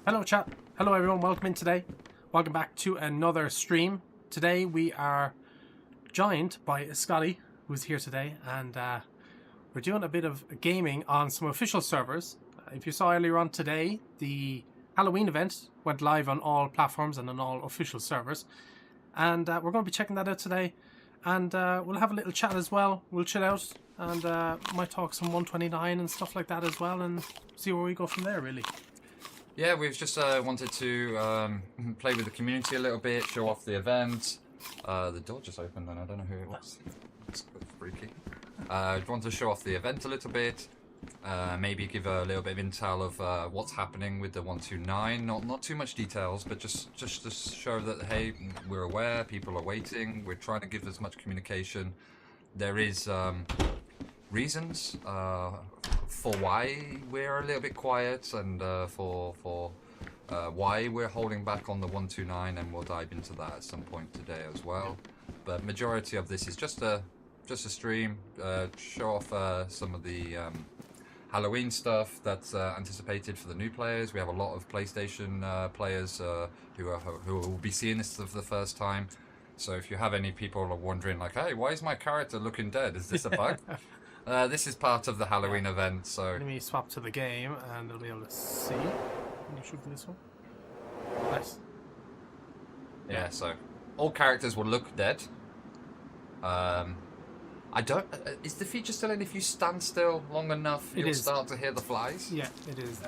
Hello chat, hello everyone, welcome in today. Welcome back to another stream. Today we are joined by Scotty, who's here today, and we're doing a bit of gaming on some official servers. If you saw earlier on today, the Halloween event went live on all platforms and on all official servers. And we're going to be checking that out today. And we'll have a little chat as well. We'll chill out and might talk some 129 and stuff like that as well, and see where we go from there, really. Yeah, we've just wanted to play with the community a little bit, show off the event. The door just opened and I don't know who it was. It's freaky. Want to show off the event a little bit. Maybe give a little bit of intel of what's happening with the 129. Not too much details, but just to show that, hey, we're aware, people are waiting. We're trying to give as much communication. There is reasons for why we're a little bit quiet, and for why we're holding back on the 129, and we'll dive into that at some point today as well. But majority of this is just a stream, show off some of the Halloween stuff that's anticipated for the new players. We have a lot of PlayStation players who will be seeing this for the first time. So if you have any people who are wondering, like, hey, why is my character looking dead? Is this a bug? This is part of the Halloween event, so... Let me swap to the game, and they'll be able to see. Can you shoot this one? Nice. Yeah, so all characters will look dead. I don't... is the feature still in? If you stand still long enough, you'll start to hear the flies? Yeah, it is.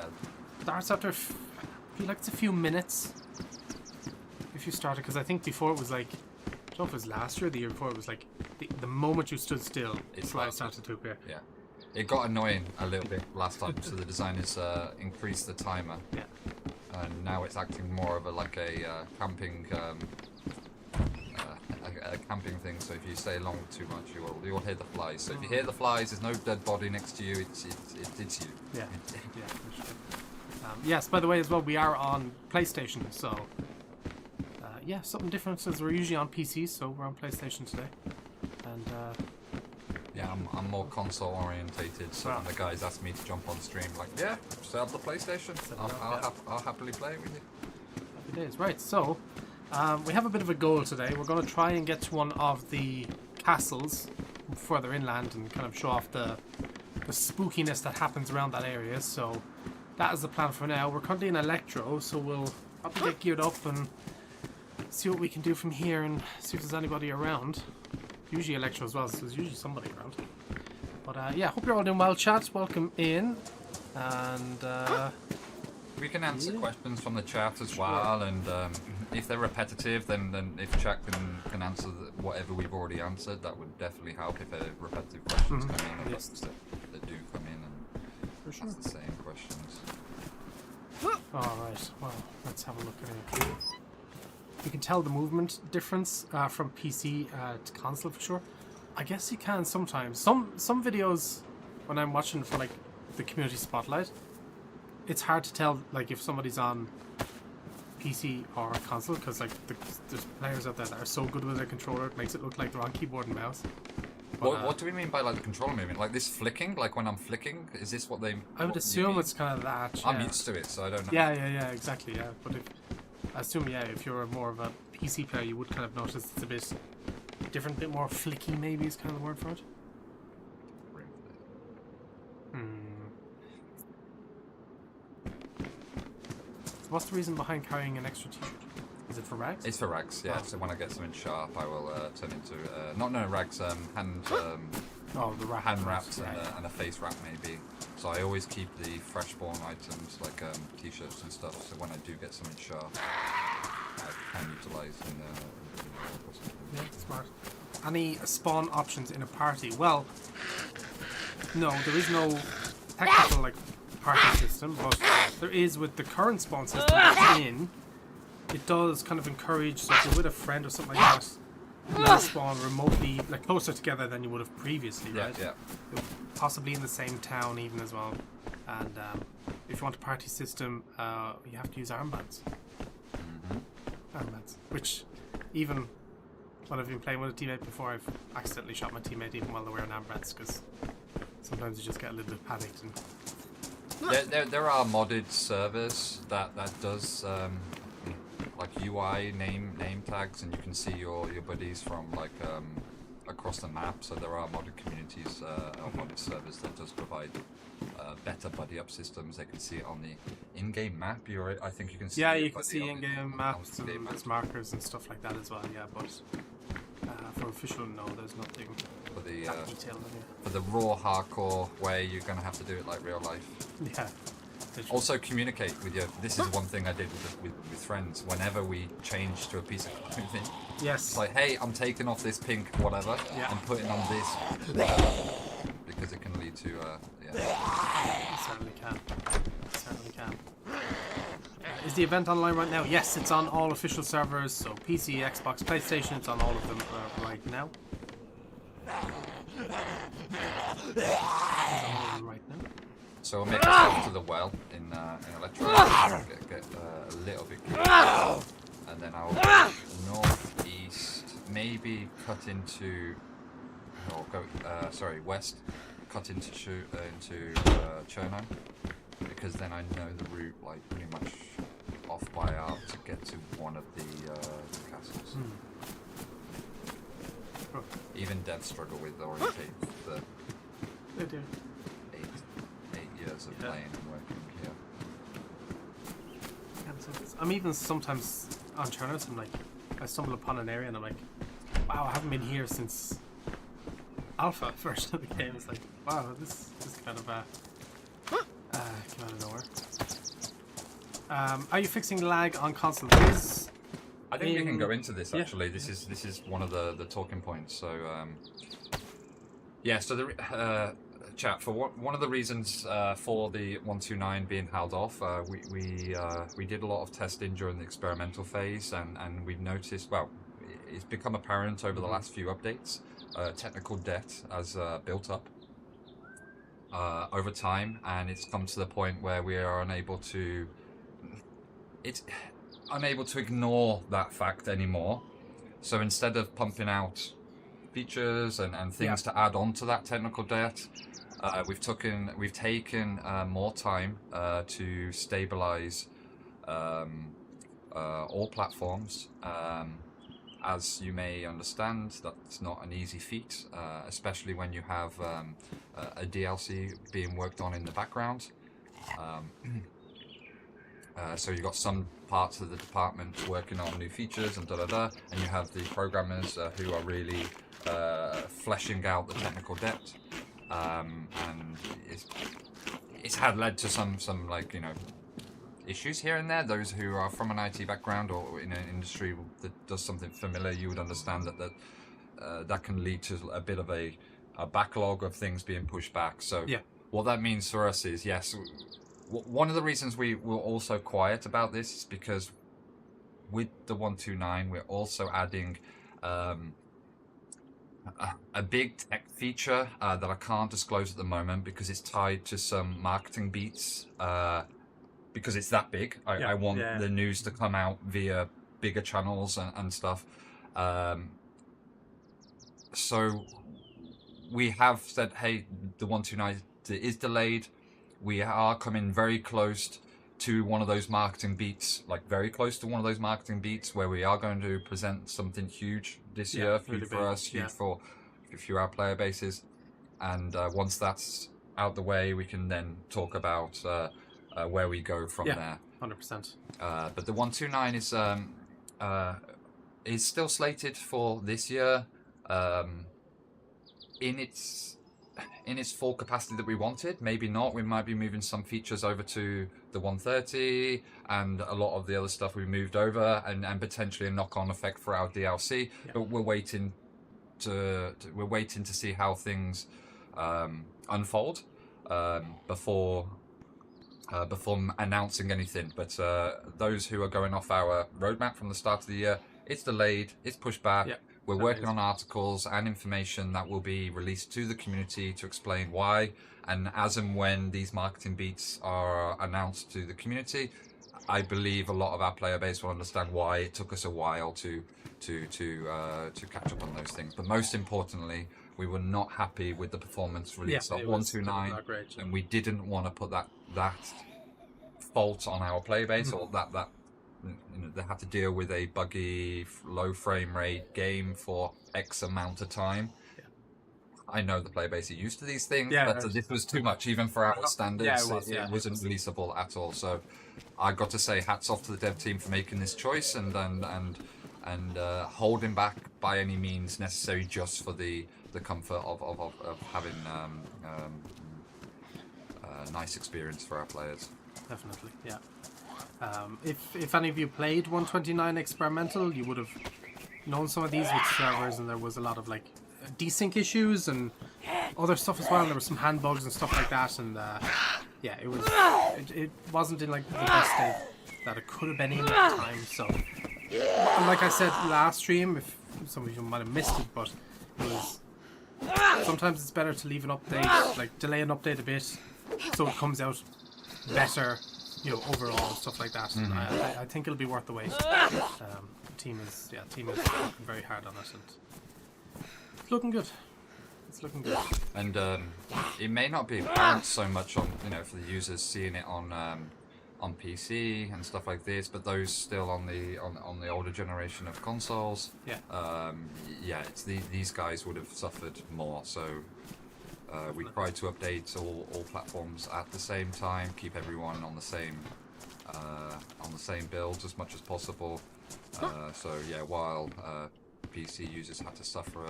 Starts after, I feel like it's a few minutes. If you started, because I think before it was like... I don't know if it was last year or the year before, it was like the moment you stood still, the flies started to appear. Yeah. It got annoying a little bit last time, so the designers increased the timer. Yeah. And now it's acting more of a camping a camping thing. So if you stay long too much, you'll hear the flies. So if you hear the flies, there's no dead body next to you. It's you. Yeah. Yeah. For sure. Yes. By the way, as well, we are on PlayStation, so. Yeah, something different since we're usually on PCs, so we're on PlayStation today. And yeah, I'm more console orientated, so when the guys asked me to jump on stream, like, yeah, set up the PlayStation. I'll happily play it with you. Happy days. Right, so we have a bit of a goal today. We're going to try and get to one of the castles further inland and kind of show off the spookiness that happens around that area. So that is the plan for now. We're currently in Electro, so we'll probably get geared up and see what we can do from here and see if there's anybody around. Usually Electro as well, so there's usually somebody around. But yeah, hope you're all doing well, chat. Welcome in. And we can answer questions from the chat as well, and if they're repetitive, then if chat can answer whatever we've already answered, that would definitely help. If repetitive questions come in, yes. that do come in, and ask the same questions. Alright, well, let's have a look at it. You can tell the movement difference from PC to console for sure. I guess you can sometimes. Some videos, when I'm watching for like the community spotlight, it's hard to tell like if somebody's on PC or console, because like there's players out there that are so good with their controller, it makes it look like they're on keyboard and mouse. But, what do we mean by like the controller movement? Like this flicking? Like when I'm flicking? Is this what they? I would assume it's kind of that. Yeah. I'm used to it, so I don't know. Yeah, exactly. Yeah, but I assume, yeah, if you're more of a PC player, you would kind of notice it's a bit different, a bit more flicky, maybe is kind of the word for it. So what's the reason behind carrying an extra t-shirt? Is it for rags? It's for rags, yeah. Oh. So when I get something sharp, I will turn into, rags, hand wraps and a face wrap maybe. So I always keep the fresh spawn items like t-shirts and stuff, so when I do get something sharp, I can utilise in yeah, smart. Any spawn options in a party? Well, no, there is no technical like party system, but there is with the current spawn system that's in. It does kind of encourage, so if you're with a friend or something like that, you will spawn remotely, like closer together than you would have previously, right? Yeah. Possibly in the same town even as well. And if you want a party system, you have to use armbands. Armbands. Which, even when I've been playing with a teammate before, I've accidentally shot my teammate even while they're wearing armbands, because sometimes you just get a little bit panicked and There are modded servers that does like UI name tags, and you can see your buddies from like across the map. So there are modded communities or modded servers that does provide better buddy up systems. They can see it on the in-game map. I think you can see. Yeah, your you can buddy see on in-game the maps in-game and map. there's markers and stuff like that as well. Yeah, but for official, no, there's nothing For the that detailed in for the raw hardcore way, you're gonna have to do it like real life. here. Yeah. literally. Also communicate with your. This is one thing I did with friends. Whenever we change to a piece of clothing, Yes. it's like, hey, I'm taking off this pink whatever Yeah. and putting on this because it can lead to yeah. It certainly can. It certainly can. Is the event online right now? Yes, it's on all official servers, so PC, Xbox, PlayStation, it's on all of them right now. It's on all of them right now. So we'll make ourselves to the well in Electro, get a little bit closer. And then I'll go northeast, maybe cut into, or go, west, cut into Cherno, because then I know the route like pretty much off by arm to get to one of the castles. Oh, Even devs struggle with orientate the they do. 8 years of Yeah. playing and working here. I'm even sometimes on Chernos, I'm like, I stumble upon an area and I'm like, wow, I haven't been here since alpha version of the game. It's like, wow, this is kind of came out of nowhere. Are you fixing lag on console? This I think we can go into this yeah. actually. This is one of the talking points. So yeah. So the chat for one of the reasons for the 129 being held off, we did a lot of testing during the experimental phase, and we've noticed. Well, it's become apparent over the last few updates. Technical debt has built up over time, and it's come to the point where we are unable to. It's unable to ignore that fact anymore. So instead of pumping out features and things to add on to that technical debt, we've taken more time to stabilize all platforms. As you may understand, that's not an easy feat, especially when you have a DLC being worked on in the background. So you've got some parts of the department working on new features and and you have the programmers who are really fleshing out the technical depth, and it's had led to some like issues here and there. Those who are from an IT background or in an industry that does something familiar, you would understand that can lead to a bit of a backlog of things being pushed back. So what that means for us is, yes, one of the reasons we were also quiet about this is because with the 129 we're also adding a big tech feature that I can't disclose at the moment because it's tied to some marketing beats, because it's that big. I want the news to come out via bigger channels and stuff. So we have said, hey, the 129 is delayed. We are coming very close to one of those marketing beats, like very close to one of those marketing beats where we are going to present something huge this year, huge for us, huge for our player bases. And once that's out the way, we can then talk about where we go from there. 100%. But the 129 is still slated for this year, in its full capacity that we wanted. Maybe not. We might be moving some features over to the 130, and a lot of the other stuff we moved over, and potentially a knock-on effect for our DLC. But we're waiting to see how things unfold before announcing anything. But those who are going off our roadmap from the start of the year, it's delayed, it's pushed back. We're working on articles and information that will be released to the community to explain why, and as and when these marketing beats are announced to the community, I believe a lot of our player base will understand why it took us a while to catch up on those things. But most importantly, we were not happy with the performance release of 129, and we didn't want to put that fault on our player base, or that they had to deal with a buggy, low frame rate game for X amount of time. I know the player base are used to these things, but this was too much, even for our standards. It wasn't releasable at all. So I got to say hats off to the dev team for making this choice and holding back by any means necessary just for the comfort of having a nice experience for our players. Definitely, yeah. If any of you played 129 experimental, you would have known some of these with servers, and there was a lot of like desync issues and other stuff as well. And there were some hand bugs and stuff like that, and yeah, it wasn't in like the best state that it could have been in at the time. So, and like I said last stream, if some of you might have missed it, but it was sometimes it's better to leave an update, like delay an update a bit, so it comes out better, you know, overall, stuff like that. And I think it'll be worth the wait. The team is working very hard on it, and it's looking good. It's looking good. And it may not be apparent so much on, you know, for the users seeing it on PC and stuff like this, but those still on the older generation of consoles, it's these guys would have suffered more. So we tried to update all platforms at the same time, keep everyone on the same builds as much as possible. So yeah, while PC users had to suffer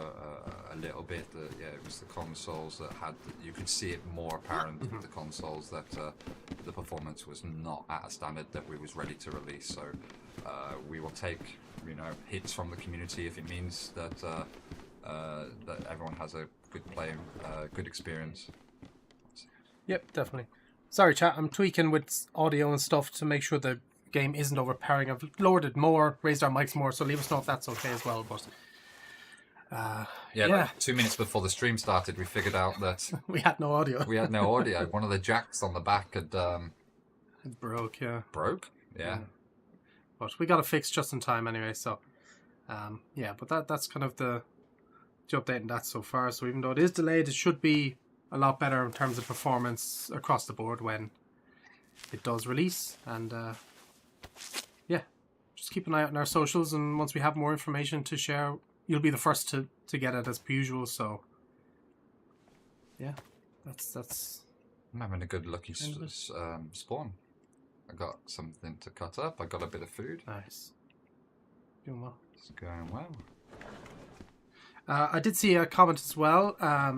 a little bit, it was the consoles that had, you could see it more apparent with the consoles that the performance was not at a standard that we was ready to release. So we will take, you know, hits from the community if it means that that everyone has a good experience. Yep, definitely. Sorry chat, I'm tweaking with audio and stuff to make sure the game isn't overpowering. I've lowered it more, raised our mics more, so leave us know if that's okay as well. But like 2 minutes before the stream started, we figured out that we had no audio. One of the jacks on the back had it broke. Broke? Yeah. But we got it fixed just in time anyway. So but that's kind of the update on that so far. So even though it is delayed, it should be a lot better in terms of performance across the board when it does release. And just keep an eye out on our socials, and once we have more information to share, you'll be the first to get it as per usual. So yeah, that's I'm having a good lucky spawn. I got something to cut up, I got a bit of food. Nice. Doing well. It's going well. I did see a comment as well.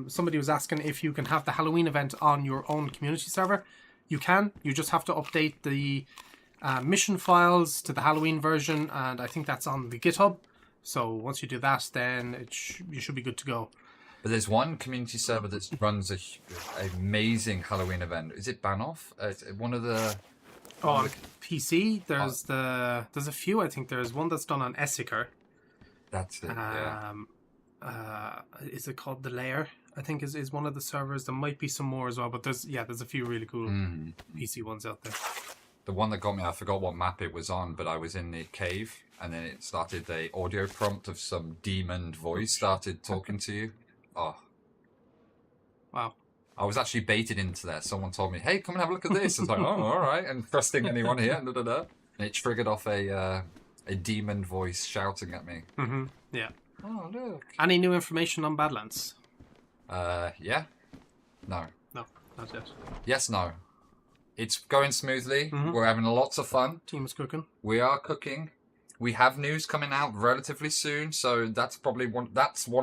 Somebody was asking if you can have the Halloween event on your own community server. You can. You just have to update the mission files to the Halloween version, and I think that's on the GitHub. So once you do that, then you should be good to go. But there's one community server that runs an amazing Halloween event. Is it Banoff? One of the... on PC, there's a few. I think there's one that's done on Essiker. That's it, is it called The Lair? I think is one of the servers. There might be some more as well, but there's a few really cool PC ones out there. The one that got me, I forgot what map it was on, but I was in the cave, and then it started a audio prompt of some demon voice started talking to you. Oh. Wow. I was actually baited into there. Someone told me, hey, come and have a look at this. I was like, oh, all right. And trusting anyone here. And it triggered off a demon voice shouting at me. Mm-hmm. Yeah. Oh, look. Any new information on Badlands? Yeah. No. No, not yet. Yes, no. It's going smoothly. Mm-hmm. We're having lots of fun. Team is cooking. We are cooking. We have news coming out relatively soon, so that's probably one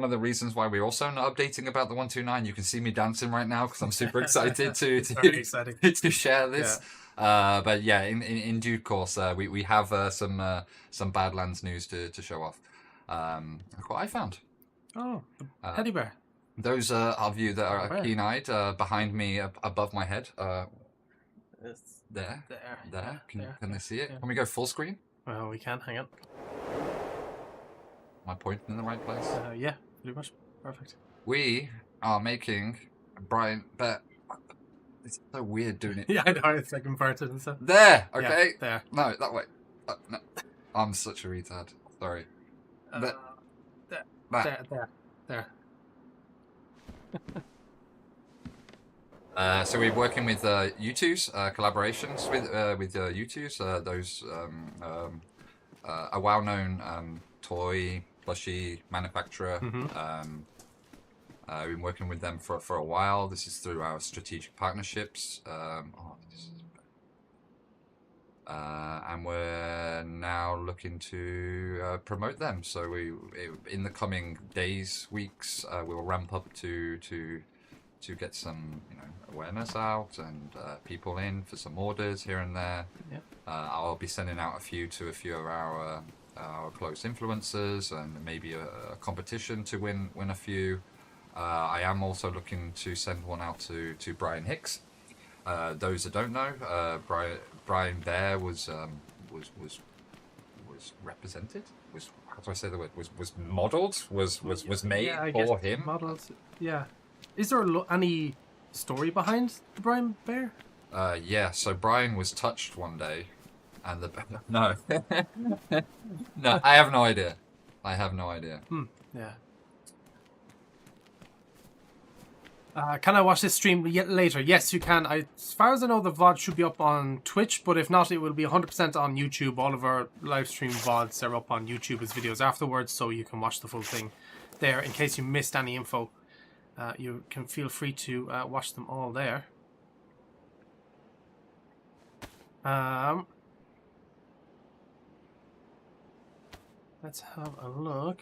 of the reasons why we're also not updating about the 129. You can see me dancing right now because I'm super excited to share this. Yeah. But yeah, in due course, we have some Badlands news to show off. Look what I found. Oh, the teddy bear. Those of you that are keen-eyed, behind me, above my head. There. Can they see it? Yeah. Can we go full screen? Well, we can. Hang on. Am I pointing in the right place? Yeah, pretty much. Perfect. We are making Brian. It's so weird doing it. Yeah, I know, it's like inverted and stuff. There, okay. Yeah, there. No, that way. No. I'm such a retard. Sorry. There, That. there. So we're working with U2s, collaborations with U2s. Those a well-known toy plushie manufacturer. Mm-hmm. We've been working with them for a while. This is through our strategic partnerships. And we're now looking to promote them. So in the coming days, weeks, we'll ramp up to get some awareness out and people in for some orders here and there. Yep. I'll be sending out a few of our close influencers and maybe a competition to win a few. I am also looking to send one out to Brian Hicks. Those that don't know, Brian Bear was represented. How do I say the word? Was modelled. Was made for him. Modeled. Yeah. Is there any story behind the Brian Bear? Yeah. So Brian was touched one day, and no, no. I have no idea. Yeah. Can I watch this stream later? Yes, you can. As far as I know, the VOD should be up on Twitch, but if not, it will be 100% on YouTube. All of our live stream VODs are up on YouTube as videos afterwards, so you can watch the full thing there. In case you missed any info, you can feel free to watch them all there. Let's have a look.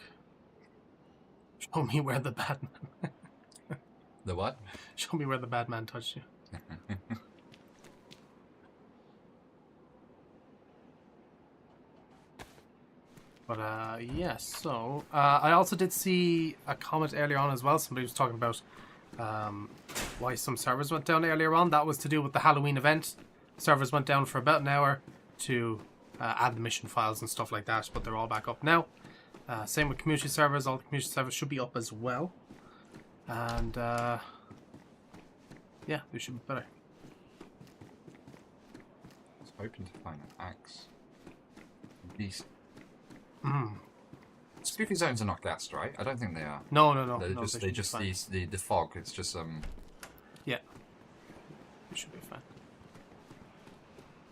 Show me where the Batman... The what? Show me where the bad man touched you. But yes, so I also did see a comment earlier on as well. Somebody was talking about why some servers went down earlier on. That was to do with the Halloween event. Servers went down for about an hour to add the mission files and stuff like that, but they're all back up now. Same with community servers. All the community servers should be up as well. And yeah, they should be better. I was hoping to find an axe. Beast. Spooky zones are not gassed, right? I don't think they are. No. They just the fog. It's just Yeah. It should be fine.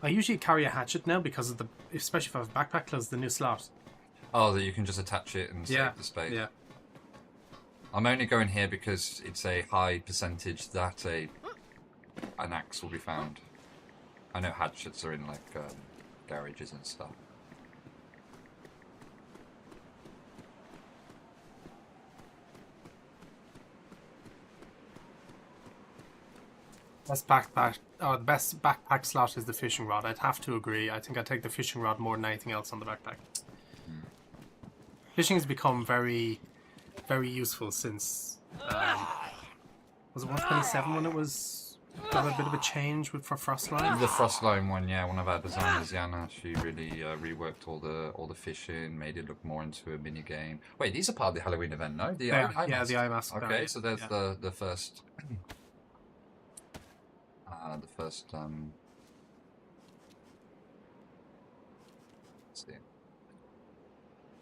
I usually carry a hatchet now because of especially if I have a backpack, because the new slot. Oh, that you can just attach it and save the space. Yeah. I'm only going here because it's a high percentage that an axe will be found. I know hatchets are in like garages and stuff. The best backpack slot is the fishing rod. I'd have to agree. I think I'd take the fishing rod more than anything else on the backpack. Fishing has become very, very useful since was it 127 when it was got a bit of a change for Frostline? The Frostline one, yeah. One of our designers, Yana, she really reworked all the fishing, made it look more into a mini game. Wait, these are part of the Halloween event, no? The eye mask. The eye mask. Okay, so there's the first. The first. Let's see.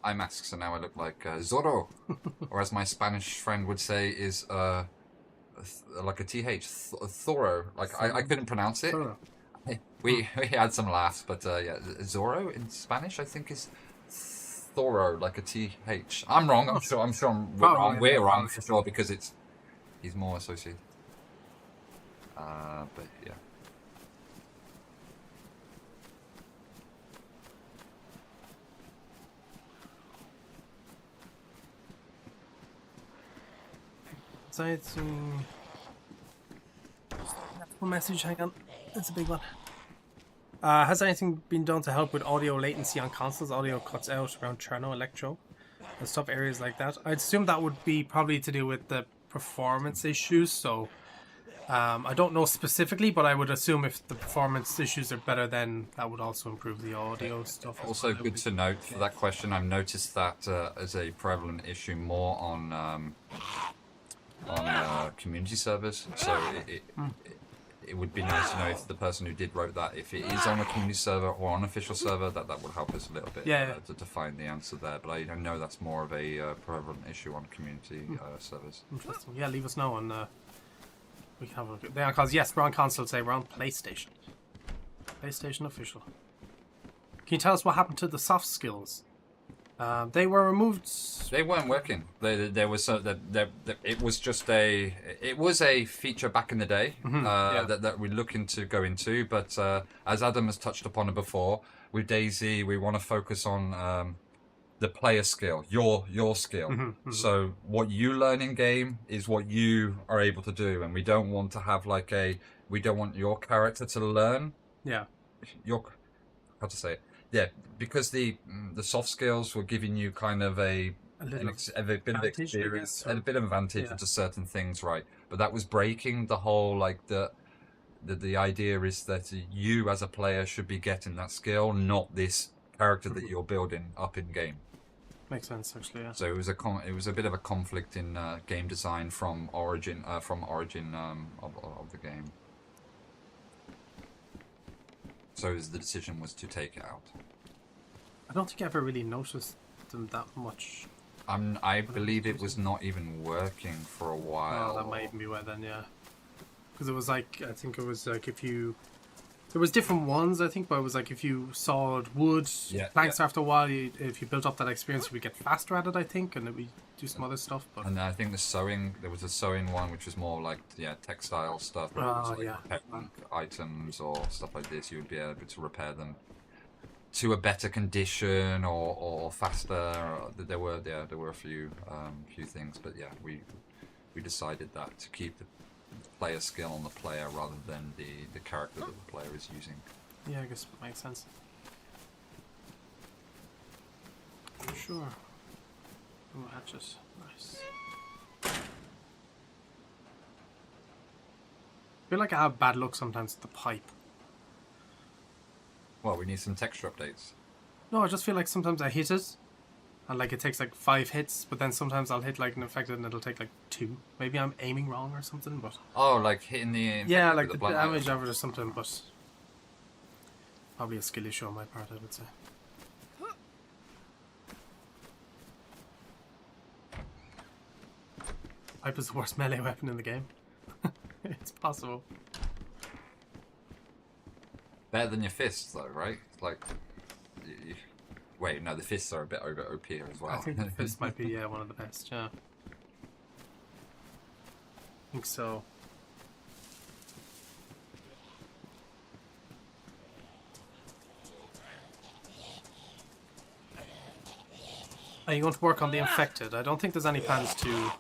Eye masks, so now I look like Zorro, or as my Spanish friend would say, is like a TH, Thoro. Like I couldn't pronounce it. We had some laughs, but yeah, Zorro in Spanish I think is Thoro, like a TH. I'm wrong. I'm sure I'm wrong. We're wrong for sure because he's more associated. But yeah. One message, hang on. It's a big one. Has anything been done to help with audio latency on consoles? Audio cuts out around Cherno, Electro, and stuff, areas like that. I'd assume that would be probably to do with the performance issues, so I don't know specifically, but I would assume if the performance issues are better, then that would also improve the audio stuff. Also good to note for that question, I've noticed that as a prevalent issue more on community servers, so it would be nice to know if the person who did wrote that, if it is on a community server or on an official server, that would help us a little bit to find the answer there. But I know that's more of a prevalent issue on community servers. Interesting. Yeah, leave us know and we can have a look at there. Because yes, we're on console today. We're on PlayStation. PlayStation official. Can you tell us what happened to the soft skills? They were removed. They weren't working. There was it was just a feature back in the day that we're looking to go into. But as Adam has touched upon it before, with DayZ, we want to focus on the player skill, your skill. So what you learn in game is what you are able to do, and we don't want to have we don't want your character to learn. Yeah. How to say it? Yeah, because the soft skills were giving you kind of a bit of experience and a bit of advantage into certain things, right? But that was breaking the whole the idea is that you as a player should be getting that skill, not this character that you're building up in game. Makes sense, actually. Yeah. So it was a bit of a conflict in game design from origin of the game. So the decision was to take it out. I don't think I ever really noticed them that much. I believe it was not even working for a while. Oh, that might even be why then, yeah. Because it was I think it was if you... There was different ones, I think, but it was if you sawed wood, planks after a while, if you built up that experience, you would get faster at it, I think, and it would do some other stuff. But... And I think there was a sewing one, which was more textile stuff. Items or stuff like this, you would be able to repair them to a better condition or faster. There were a few things, but we decided that to keep the player skill on the player rather than the character that the player is using. Yeah, I guess it makes sense. Sure. Oh, hatches. Nice. I feel like I have bad luck sometimes with the pipe. Well, we need some texture updates. No, I just feel like sometimes I hit it, and it takes 5 hits, but then sometimes I'll hit an infected and it'll take 2. Maybe I'm aiming wrong or something, but... Oh, hitting the... Yeah, the damage average or something, but... Probably a skill issue on my part, I would say. Pipe is the worst melee weapon in the game. It's possible. Better than your fists, though, right? Wait, no, the fists are a bit over OP as well. I think the fists might be one of the best. Yeah, I think so. Are you going to work on the infected? I don't think there's any plans to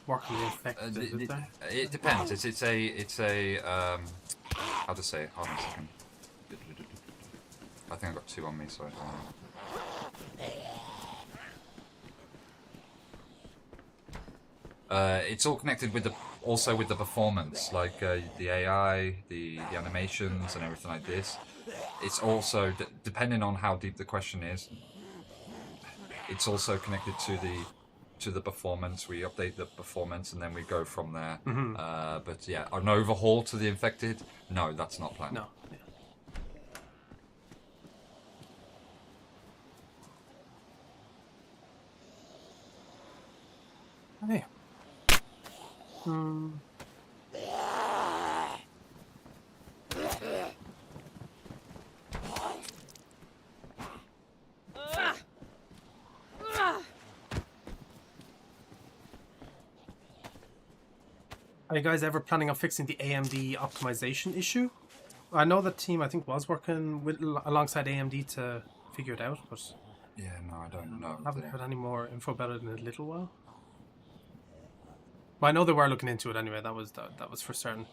work on the infected. Is there? It depends. It's a how to say it? Hold on a second. I think I've got 2 on me, so it's all connected with the performance, the AI, the animations, and everything like this. It's also depending on how deep the question is. It's also connected to the performance. We update the performance and then we go from there. But yeah, an overhaul to the infected? No, that's not planned. No. Yeah. Hey. Are you guys ever planning on fixing the AMD optimization issue? I know the team I think was working alongside AMD to figure it out, but yeah, no, I don't know. I haven't heard any more info about it in a little while. Well, I know they were looking into it anyway. That was for certain.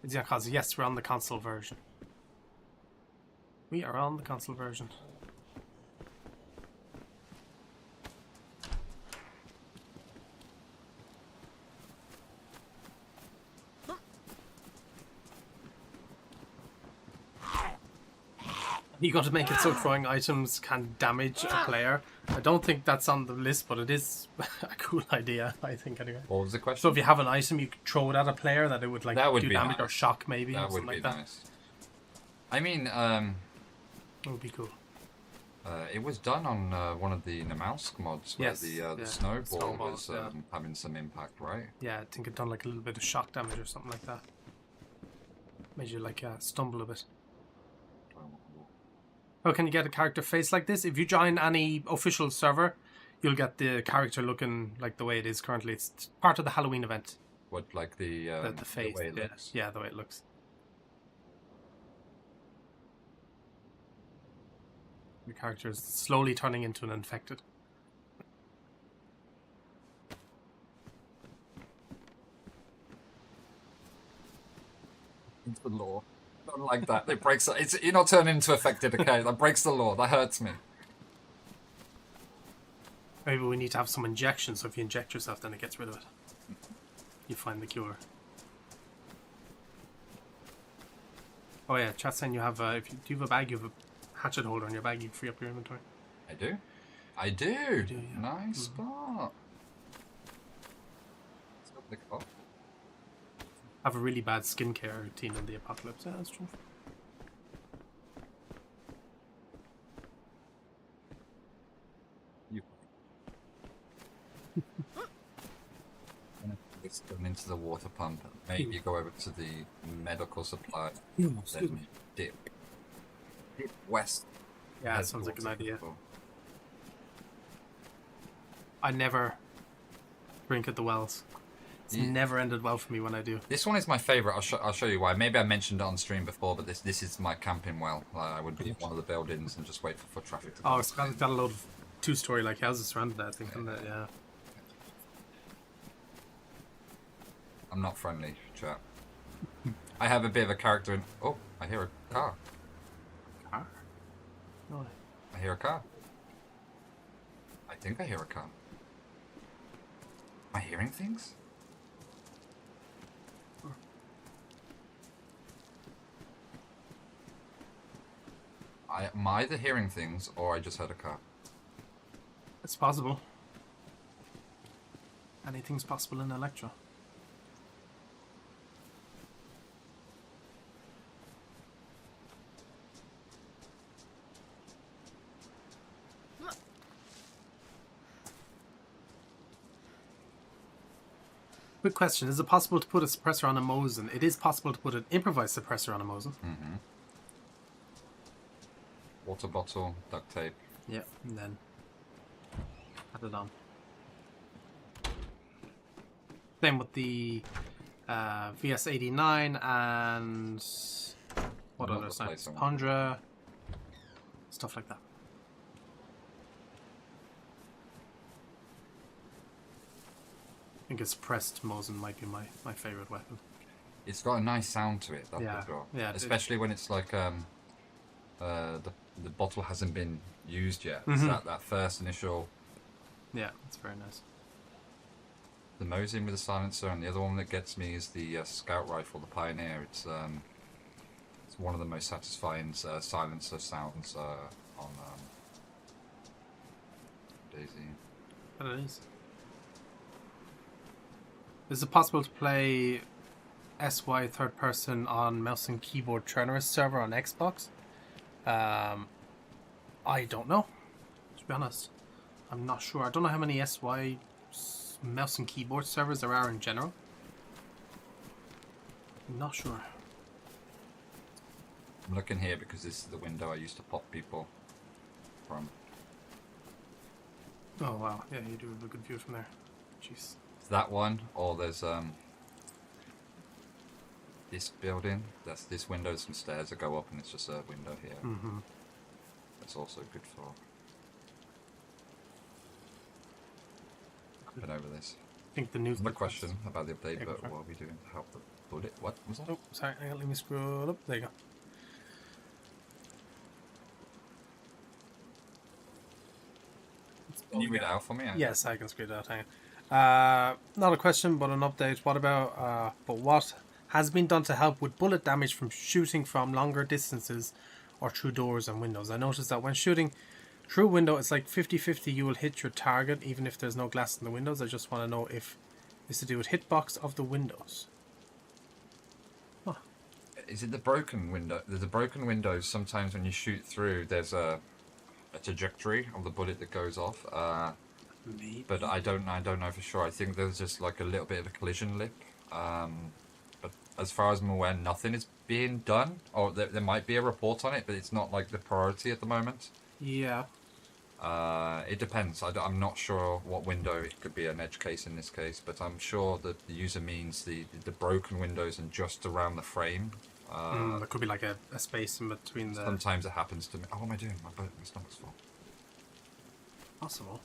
Yeah, cause yes, we're on the console version. We are on the console version. You got to make it so throwing items can damage a player. I don't think that's on the list, but it is a cool idea, I think, anyway. What was the question? So if you have an item, you could throw it at a player that it would like That would do be damage nice. or shock, maybe. That or would something be like nice. I mean, That would be cool. it was done on one of the Namalsk mods where Yes, the yeah. snowball Snowball, was yeah. having some impact, right? Yeah, I think it done like a little bit of shock damage or something like that. Made you like stumble a bit. Oh, can you get a character face like this? If you join any official server, you'll get the character looking like the way it is currently. It's part of the Halloween event. What, like the face, way it yeah. looks? Yeah, the way it looks. Your character is slowly turning into an infected. It's the law. I don't like that. It breaks. You're not turning into affected. Okay, that breaks the law. That hurts me. Maybe we need to have some injection, so if you inject yourself, then it gets rid of it. You find the cure. Oh yeah, chat saying you have if you do you have a bag, you have a hatchet holder in your bag, you free up your inventory. I do. I do. do, yeah. Nice spot. Let's go pick it up. I have a really bad skincare routine in the apocalypse. Yeah, that's true. You. It's going into the water pump. Maybe go over to the medical supply. Then dip west. Yeah, that Head sounds like an towards idea. people. I never drink at the wells. It's Yeah. never ended well for me when I do. This one is my favorite. I'll show you why. Maybe I mentioned it on stream before, but this is my camping well. I would be in one of the buildings and just wait for foot traffic to Oh, come. it's got a load of two-story like houses surrounded it, I think, isn't it? Yeah. I'm not friendly, chat. I have a bit of a character in... Oh, I hear a car. Car? No. I hear a car. I think I hear a car. Am I hearing things? Am I either hearing things or I just heard a car? It's possible. Anything's possible in Electra. Quick question, is it possible to put a suppressor on a Mosin? It is possible to put an improvised suppressor on a Mosin. Mm-hmm. Water bottle, duct tape. Yeah, and then add it on. Same with the VS89 and what Another other place sites? I want. Pondra, stuff like that. I think a suppressed Mosin might be my favorite weapon. It's got a nice sound to it, that Yeah, bottle. yeah, Especially when it's like the bottle hasn't been used yet. Mhm. It's that first initial. Yeah, it's very nice. The Mosin with the silencer, and the other one that gets me is the Scout Rifle, the Pioneer. It's one of the most satisfying silencer sounds on DayZ. But it is. Is it possible to play SY third person on mouse and keyboard Turnerist server on Xbox? I don't know. To be honest, I'm not sure. I don't know how many SY mouse and keyboard servers there are in general. I'm not sure. I'm looking here because this is the window I used to pop people from. Oh wow, yeah, you do have a good view from there. Jeez. It's that one, or there's this building. That's this window, some stairs that go up, and it's just a window here. Mm-hmm. That's also good for. Been over this. I think the news. Another question about the update, Yeah, go but for it. what are we doing to help the bullet? What was that? Oh, sorry. Hang on, let me scroll up. There you go. Can you read it out for me? Yes, I can screw it out. Hang on. Not a question, but an update. What about? But what has been done to help with bullet damage from shooting from longer distances or through doors and windows. I noticed that when shooting through a window, it's like 50-50 you will hit your target even if there's no glass in the windows. I just want to know if it's to do with hitbox of the windows. Huh. Is it the broken window? The broken windows, sometimes when you shoot through, there's a trajectory of the bullet that goes off. Maybe. But I don't know for sure. I think there's just like a little bit of a collision lip. But as far as I'm aware, nothing is being done. Or there might be a report on it, but it's not like the priority at the moment. Yeah. It depends. I'm not sure what window. It could be an edge case in this case, but I'm sure that the user means the broken windows and just around the frame. There could be like a space in between the... Sometimes it happens to me. Oh, what am I doing? My stomach's full. Possible.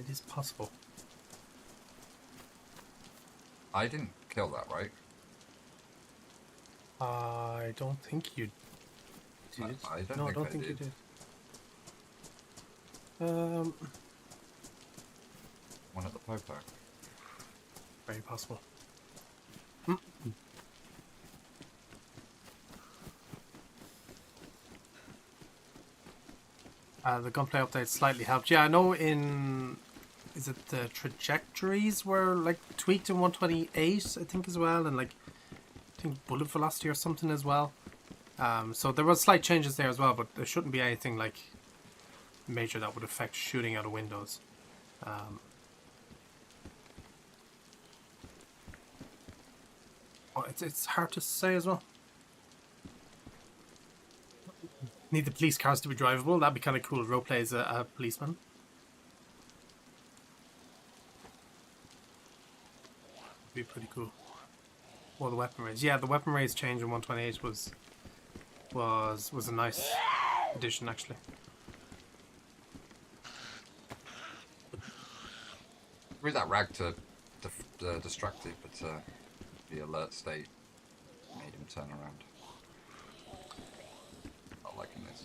It is possible. I didn't kill that, right? I don't think you did. I don't think you did. One at the popo. Very possible. The gunplay update slightly helped. Yeah, I know in... Is it the trajectories were like tweaked in 128, I think, as well, and like I think bullet velocity or something as well. So there was slight changes there as well, but there shouldn't be anything like major that would affect shooting out of windows. It's hard to say as well. Need the police cars to be drivable. That'd be kind of cool. Roleplay as a policeman. Be pretty cool. Well, the weapon raise. Yeah, the weapon raise change in 128 was a nice addition, actually. Read that rag to distract it, but the alert state made him turn around. Not liking this.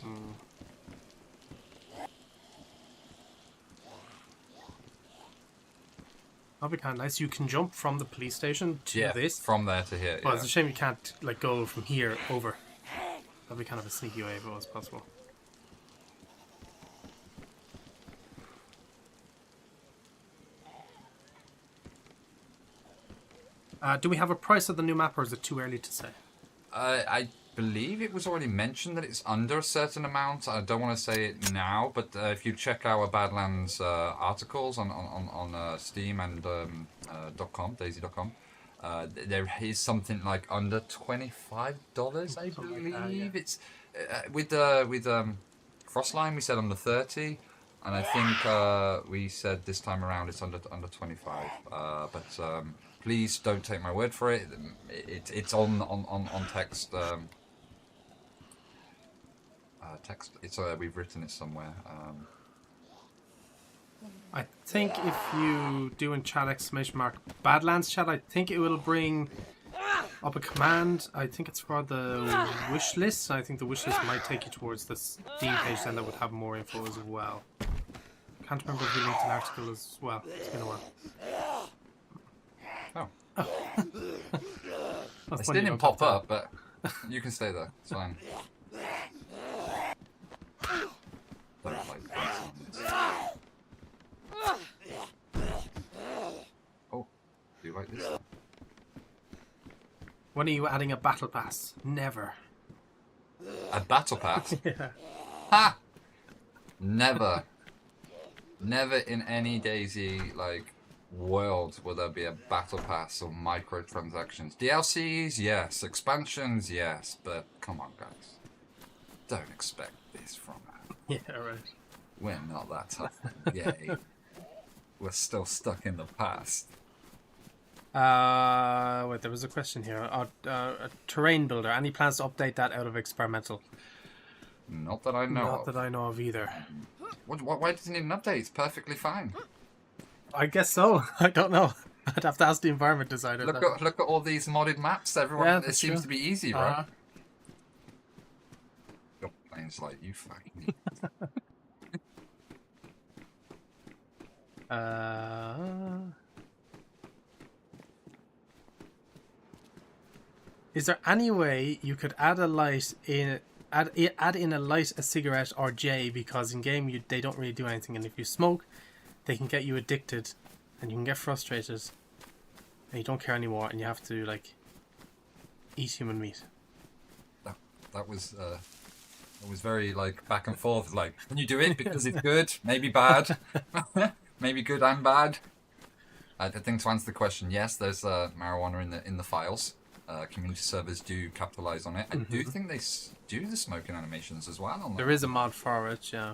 That'd be kind of nice. You can jump from the police station to this. From there to here. Well, it's a shame you can't like go from here over. That'd be kind of a sneaky way if it was possible. Do we have a price of the new map, or is it too early to say? I believe it was already mentioned that it's under a certain amount. I don't want to say it now, but if you check our Badlands articles on Steam and .com, DayZ.com, there is something like under $25, I believe. Like that, yeah. It's with Frostline we said under 30, and I think we said this time around it's under 25. But please don't take my word for it. It's on text. Text. It's we've written it somewhere. I think if you do in chat ! Badlands chat, I think it will bring up a command. I think it's for the wish list. I think the wish list might take you towards the Steam page then that would have more info as well. Can't remember if we linked an article as well. It's been a while. Oh. That's It funny didn't about pop that. up, but you can stay there. It's fine. Don't like that sound. Oh, do you like this? When are you adding a battle pass? Never. A battle pass? Yeah. Ha! Never. Never in any DayZ like world will there be a battle pass or microtransactions. DLCs, yes. Expansions, yes. But come on, guys. Don't expect this from us. Yeah, right. We're not that tough. Yay. We're still stuck in the past. Wait, there was a question here. A terrain builder. Any plans to update that out of experimental? Not that I know Not of. that I know of either. Why does it need an update? It's perfectly fine. I guess so. I don't know. I'd have to ask the environment designer. Look at all these modded maps. Everyone, Yeah, it that's seems true. to be easy, right? Your plane's like, you fucking. Is there any way you could add a light in add in a light, a cigarette, or J, because in game they don't really do anything, and if you smoke, they can get you addicted, and you can get frustrated, and you don't care anymore, and you have to like eat human meat. That was very like back and forth. Like, can you do it because it's good? Maybe bad. Maybe good and bad. I think to answer the question, yes, there's marijuana in the files. Community servers do capitalize on it. I do think they do the smoking animations as well. There is a mod for it, yeah.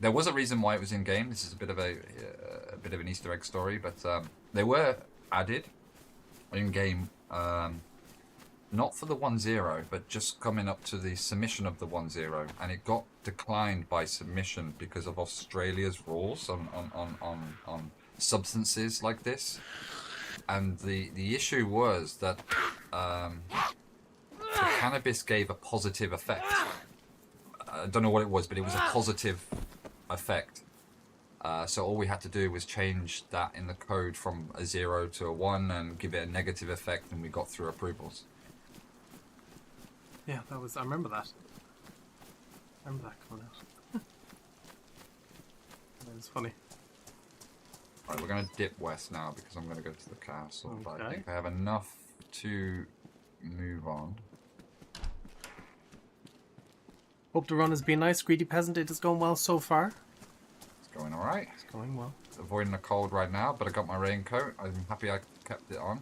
There was a reason why it was in game. This is a bit of an Easter egg story, but they were added in game. Not for the 1-0, but just coming up to the submission of the 1-0, and it got declined by submission because of Australia's rules on substances like this. And the issue was that the cannabis gave a positive effect. I don't know what it was, but it was a positive effect. So all we had to do was change that in the code from a 0 to a 1 and give it a negative effect, and we got through approvals. Yeah, I remember that. I remember that coming out. That was funny. Right, we're going to dip west now because I'm going to go to the castle. Okay. But I think I have enough to move on. Hope the run has been nice. Greedy Peasant, it is going well so far. It's going alright. It's going well. Avoiding the cold right now, but I got my raincoat. I'm happy I kept it on.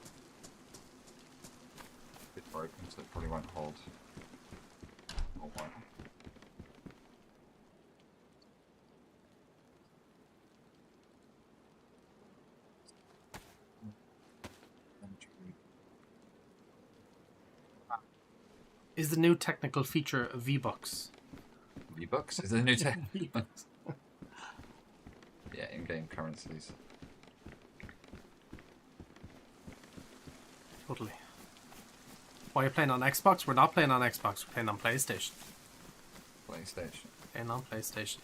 A bit broken, so it probably won't hold. Oh, wow. Is the new technical feature V-Bucks? V-Bucks? Is it a new tech? V-Bucks. Yeah, in-game currencies. Totally. Why are you playing on Xbox? We're not playing on Xbox, we're playing on PlayStation. PlayStation. Playing on PlayStation.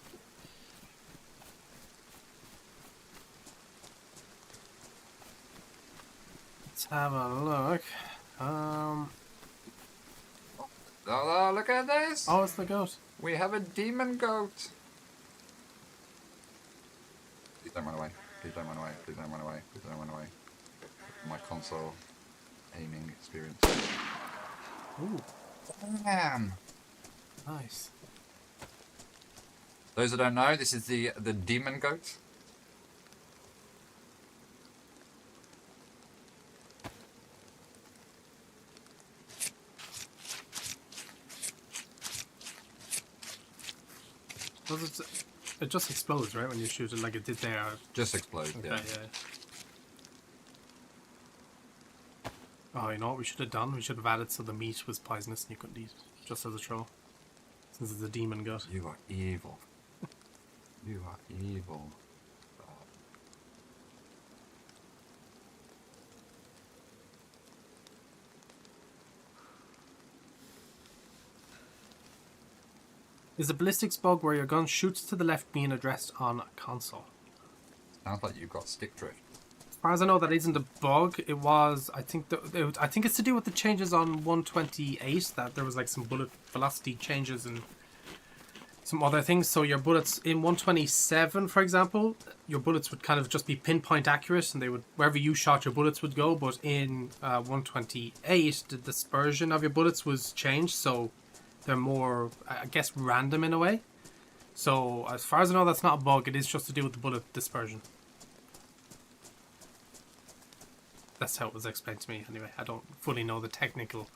Let's have a look. Oh, look at this! Oh, it's the goat. We have a demon goat! Please don't run away. Please don't run away. Please don't run away. Please don't run away. My console aiming experience. Ooh, Damn! nice. Those that don't know, this is the demon goat. Does it just explodes, right, when you shoot it like it did there? Just explode, Okay, yeah. Oh, you know what we should have done? We should have added so the meat was poisonous and you couldn't eat it. Just as a troll. Since it's a demon goat. You are evil. You are evil. Is the ballistics bug where your gun shoots to the left being addressed on a console? Sounds like you've got stick drift. As far as I know, that isn't a bug. It was, I think it's to do with the changes on 128, that there was like some bullet velocity changes and some other things. So your bullets in 127, for example, your bullets would kind of just be pinpoint accurate, and they would, wherever you shot, your bullets would go. But in 128, the dispersion of your bullets was changed, so they're more, I guess, random in a way. So as far as I know, that's not a bug. It is just to do with the bullet dispersion. That's how it was explained to me anyway. I don't fully know the technical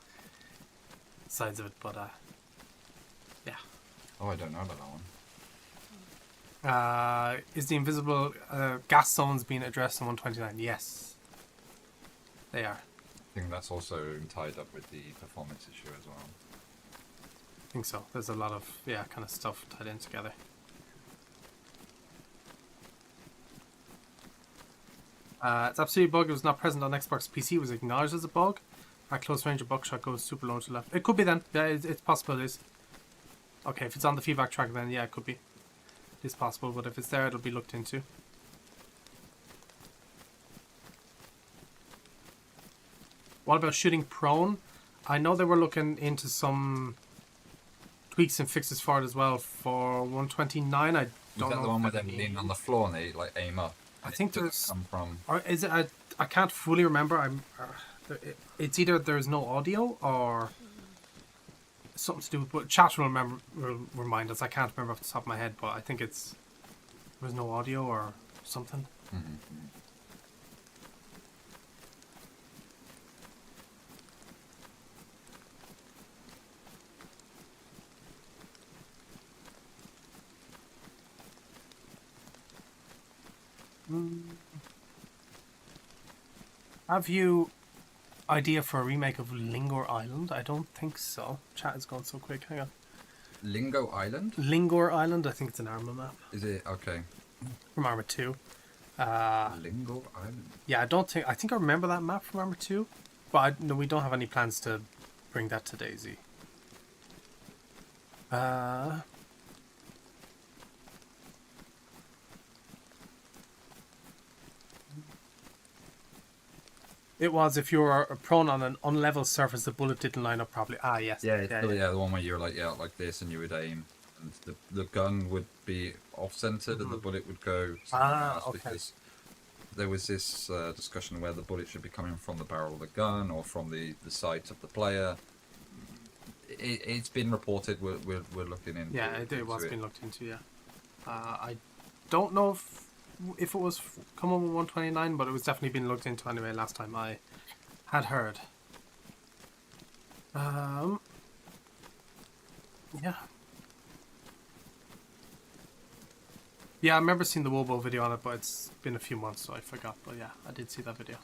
sides of it, but yeah. Oh, I don't know about that one. Is the invisible gas zones being addressed in 129? Yes. They are. I think that's also tied up with the performance issue as well. I think so. There's a lot of, yeah, kind of stuff tied in together. It's absolutely a bug. It was not present on Xbox. PC was acknowledged as a bug. At close range, a buckshot goes super low to the left. It could be then. Yeah, it's possible it is. Okay, if it's on the feedback track, then yeah, it could be. It's possible, but if it's there, it'll be looked into. What about shooting prone? I know they were looking into some tweaks and fixes for it as well. For 129, I Was don't that know. the one if where they lean on the floor and they like aim up? I think It doesn't there's. come from. Or is it? I can't fully remember. It's either there's no audio or something to do with. But chat will remind us. I can't remember off the top of my head, but I think there's no audio or something. Mm-hmm. Have you idea for a remake of Lingor Island? I don't think so. Chat is going so quick. Hang on. Lingo Island? Lingor Island. I think it's an Arma map Is it okay? from Arma 2. Lingo Island. Yeah, I think I remember that map from Arma 2, but no, we don't have any plans to bring that to DayZ. It was if you were prone on an unlevel surface, the bullet didn't line up properly. Ah, yes. Yeah, the one where you're like like this and you would aim, and the gun would be off centered and the bullet would go somewhere else okay. because there was this discussion where the bullet should be coming from the barrel of the gun or from the sight of the player. It's been reported. We're looking into. Yeah, it was being looked into. Yeah, I don't know if it was come on with 129, but it was definitely being looked into anyway. Last time I had heard. Yeah. Yeah, I remember seeing the Wobo video on it, but it's been a few months, so I forgot. But yeah, I did see that video.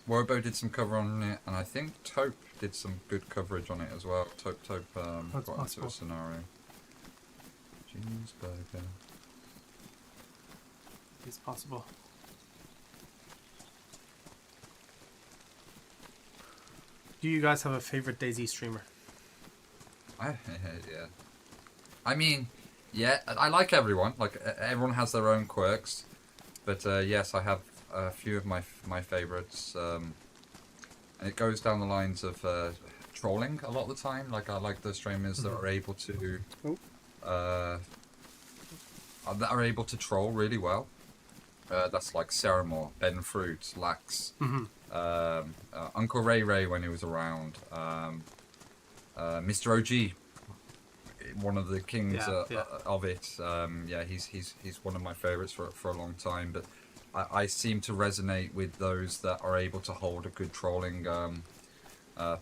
Wobo did some cover on it, and I think Taupe did some good coverage on it as well. Taupe That's got possible. into a scenario. Cheeseburger. It's possible. Do you guys have a favorite DayZ streamer? Yeah. I mean, yeah, I like everyone. Like everyone has their own quirks, but yes, I have a few of my favorites, and it goes down the lines of trolling a lot of the time. Like I like the streamers that are able to, troll really well. That's like Ceramore, Ben Fruit, Lax, Uncle Ray Ray when he was around, Mr. OG, one of the kings of it. Yeah, he's one of my favorites for a long time. But I seem to resonate with those that are able to hold a good trolling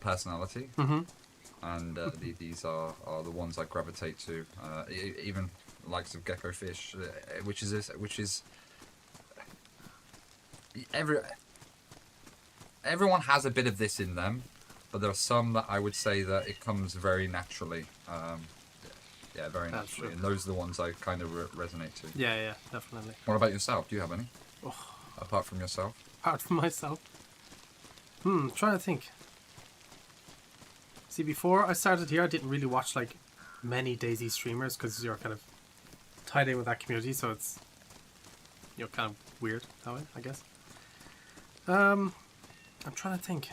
personality, and these are the ones I gravitate to. Even likes of Gecko Fish, which is. Everyone has a bit of this in them, but there are some that I would say that it comes very naturally. Very naturally, and those are the ones I kind of resonate to. Yeah, definitely. What about yourself? Do you have any? Apart from yourself? Apart from myself? Trying to think. See, before I started here, I didn't really watch like many DayZ streamers because you're kind of tied in with that community, so it's kind of weird that way, I guess. I'm trying to think.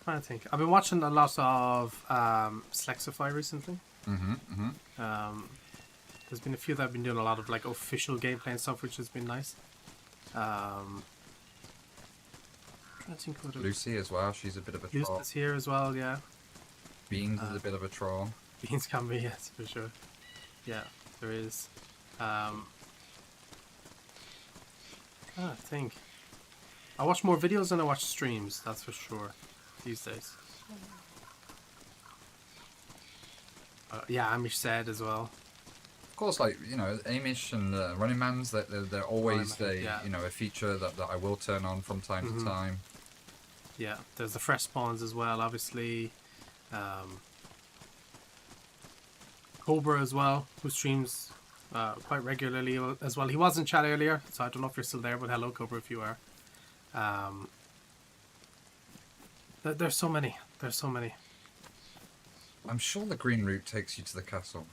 I've been watching a lot of Slexify recently. There's been a few that have been doing a lot of like official gameplay and stuff, which has been nice. Trying to think what Lucy as well. She's a bit of a troll. Lucy's here as well, yeah. Beans is a bit of a troll. Beans can be, yes, for sure. Yeah, there is. I think I watch more videos than I watch streams, that's for sure, these days. Yeah, Amish said as well. Of course, like, Amish and Running Man's, they're always a feature that I will turn on from time to time. Yeah, there's the fresh spawns as well, obviously. Cobra as well, who streams quite regularly as well. He was in chat earlier, so I don't know if you're still there, but hello, Cobra, if you are. There's so many. I'm sure the green route takes you to the castle.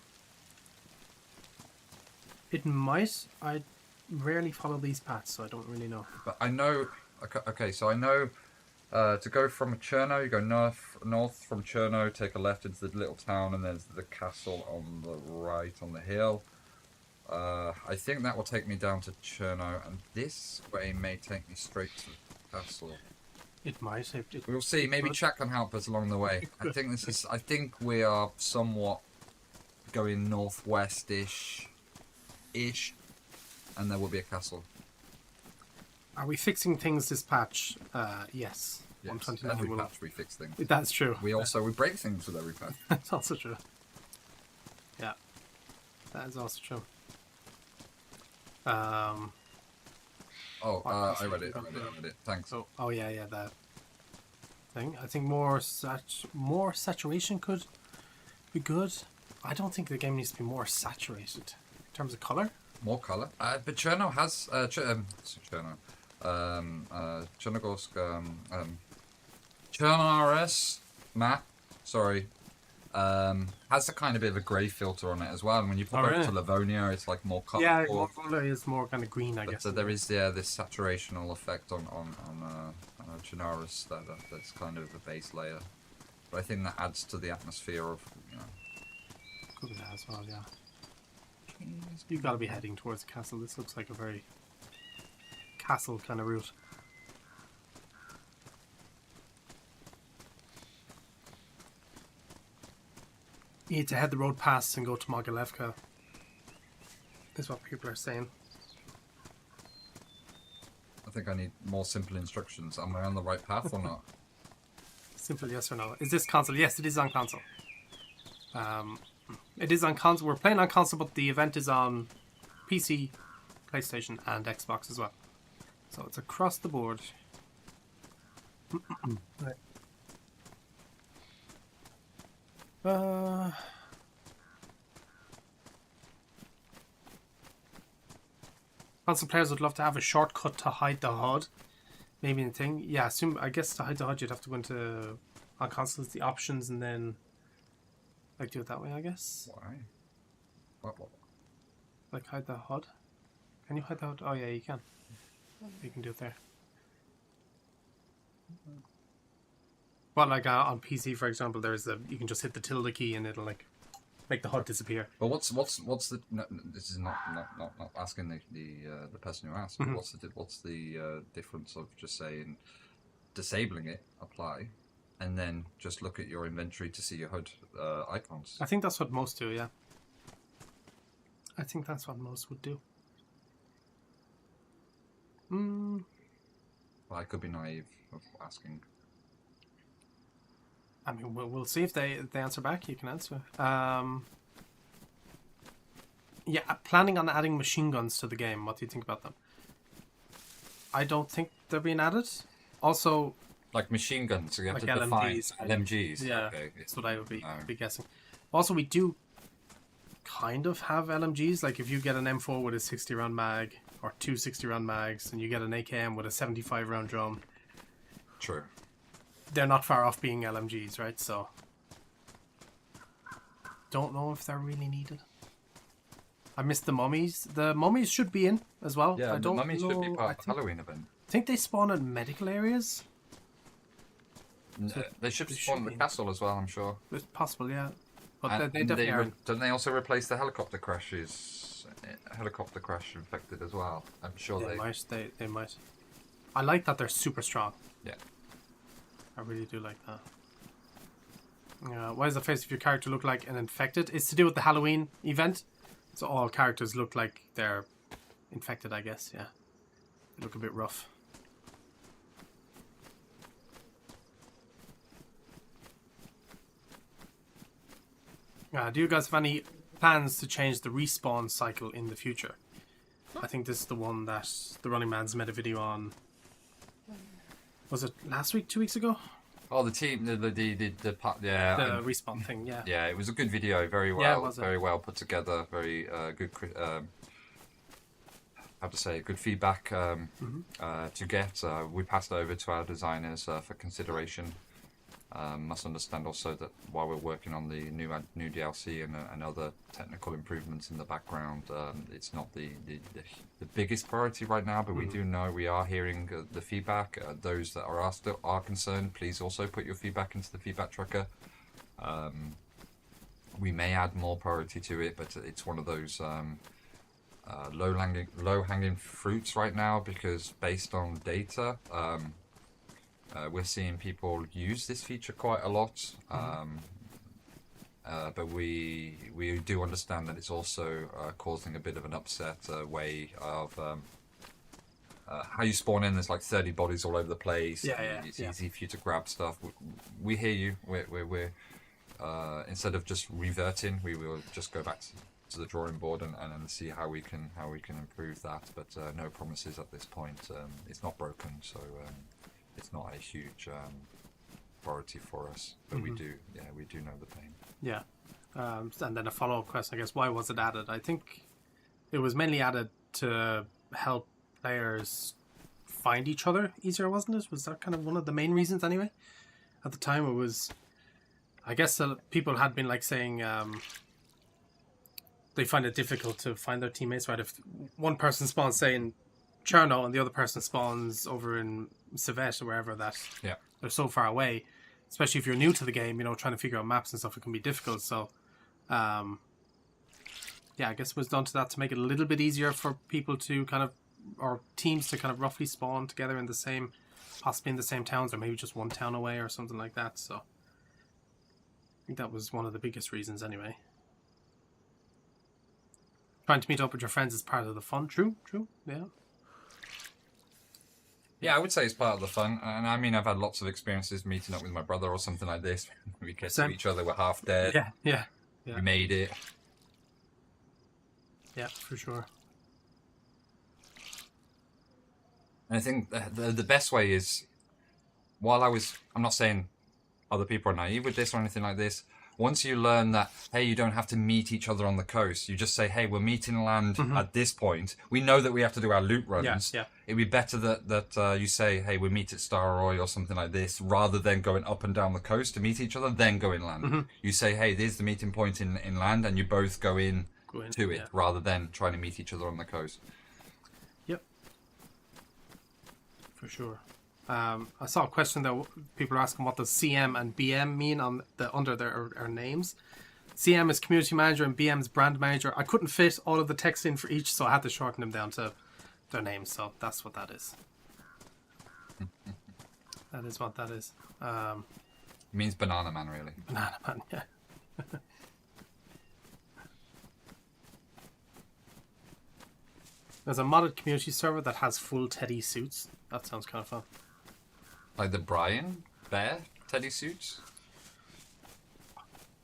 It might. I rarely follow these paths, so I don't really know. But I know... Okay, so I know To go from Cherno, you go north from Cherno, take a left into the little town, and there's the castle on the right on the hill. I think that will take me down to Cherno, and this way may take me straight to the castle. It might. We'll see. Maybe chat can help us along the way. I think we are somewhat going northwest-ish, and there will be a castle. Are we fixing things this patch? Yes. Yes, 129 every will. patch we fix things. That's true. We break things with every patch. That's also true. Yeah. That is also true. I read it. Thanks. Oh yeah, that thing. I think more saturation could be good. I don't think the game needs to be more saturated in terms of color. More color. But Cherno has Chernogorsk Chernares map. Sorry. Has a kind of bit of a grey filter on it as well. And when you pop over to Livonia, it's like more colourful. Yeah, Livonia is more kind of green, I guess. So there is this saturational effect on Chernarus that's kind of the base layer. But I think that adds to the atmosphere of, you know. Could be that as well, yeah. You've got to be heading towards the castle. This looks like a very castle kind of route. You need to head the road past and go to Mogilevka, is what people are saying. I think I need more simple instructions. Am I on the right path or not? Simple yes or no. Is this console? Yes, it is on console. It is on console. We're playing on console, but the event is on PC, PlayStation, and Xbox as well. So it's across the board. Right. Console players would love to have a shortcut to hide the HUD. Maybe the thing. Yeah, I guess to hide the HUD you'd have to go into on consoles the options and then like do it that way, I guess. Why? What? Like hide the HUD. Can you hide the HUD? Oh yeah, you can. You can do it there. But like on PC, for example, you can just hit the tilde key and it'll like make the HUD disappear. But what's the? No, this is not asking the person who asked. Mm-hmm. What's the difference of just saying disabling it, apply, and then just look at your inventory to see your HUD icons? I think that's what most do. Yeah. I think that's what most would do. Well, I could be naive of asking. I mean, we'll see if they answer back. You can answer. Yeah, planning on adding machine guns to the game. What do you think about them? I don't think they're being added. Also, like machine guns, so you have like to define LMGs. LMGs. Yeah, okay. that's what I would be guessing. Also, we do kind of have LMGs. Like if you get an M4 with a 60 round mag or two 60 round mags, and you get an AKM with a 75 round drum. True. They're not far off being LMGs, right? So, don't know if they're really needed. I missed the mummies. The mummies should be in as well. Yeah, I don't the mummies know. should be part of the Halloween event. I think they spawn in medical areas. So they should spawn in the castle as well, I'm sure. It's possible, yeah. But And they definitely are. don't they also replace the helicopter crashes? Helicopter crash infected as well. I'm sure They might. They might. I like that they're super strong. Yeah. I really do like that. Why does the face of your character look like an infected? It's to do with the Halloween event. So all characters look like they're infected, I guess, yeah. They look a bit rough. Do you guys have any plans to change the respawn cycle in the future? I think this is the one that the Running Man's made a video on. Was it last week, 2 weeks ago? Oh, the team, the respawn thing, yeah. Yeah, it was a good video, very well put together, very good. How to say, good feedback to get. We passed over to our designers for consideration. Must understand also that while we're working on the new DLC and other technical improvements in the background, it's not the biggest priority right now. But we do know we are hearing the feedback. Those that are concerned, please also put your feedback into the feedback tracker. We may add more priority to it, but it's one of those low-hanging fruits right now, because based on data, we're seeing people use this feature quite a lot. But we do understand that it's also causing a bit of an upset way of how you spawn in. There's like 30 bodies all over the place. It's easy for you to grab stuff. We hear you. We're instead of just reverting, we will just go back to the drawing board and see how we can improve that. But no promises at this point. It's not broken, so it's not a huge priority for us. But we do know the pain. Yeah. And then a follow-up question, I guess, why was it added? I think it was mainly added to help players find each other easier, wasn't it? Was that kind of one of the main reasons anyway? At the time it was, I guess people had been like saying they find it difficult to find their teammates, right? If one person spawns, say, in Cherno and the other person spawns over in Civet or wherever, that they're so far away, especially if you're new to the game, you know, trying to figure out maps and stuff, it can be difficult. So I guess it was done to that to make it a little bit easier for people to kind of, or teams to kind of roughly spawn together in the same, possibly in the same towns, or maybe just one town away or something like that. So I think that was one of the biggest reasons anyway. Trying to meet up with your friends is part of the fun. True, yeah. Yeah, I would say it's part of the fun. And I mean, I've had lots of experiences meeting up with my brother or something like this. We get to each other, we're half dead. Yeah. We made it. Yeah, for sure. And I think the best way is, I'm not saying other people are naive with this or anything like this. Once you learn that, hey, you don't have to meet each other on the coast. You just say, hey, we're meeting land at this point. We know that we have to do our loot runs. Yeah. It'd be better that you say, hey, we meet at Starroy or something like this, rather than going up and down the coast to meet each other, then go inland. You say, hey, there's the meeting point in land, and you both go in to it, rather than trying to meet each other on the coast. Yep. For sure. I saw a question that people are asking, what does CM and BM mean on under their names? CM is community manager and BM is brand manager. I couldn't fit all of the text in for each, so I had to shorten them down to their names. So that's what that is. That is what that is. It means banana man, really. Banana man, yeah. There's a modded community server that has full Teddy suits. That sounds kind of fun. Like the Brian Bear Teddy suits?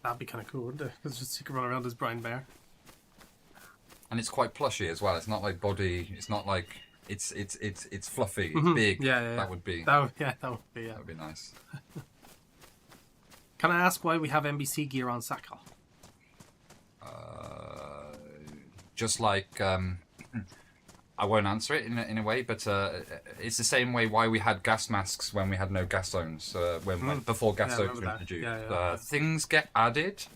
That'd be kind of cool, wouldn't it? Just you can run around as Brian Bear. And it's quite plushy as well. It's not like body. It's not like it's fluffy. It's big. Yeah. That would be. That would be. Yeah. That would be nice. Can I ask why we have NBC gear on Sakal? Just like I won't answer it in a way, but it's the same way why we had gas masks when we had no gas zones, before gas zones were introduced. Things get added,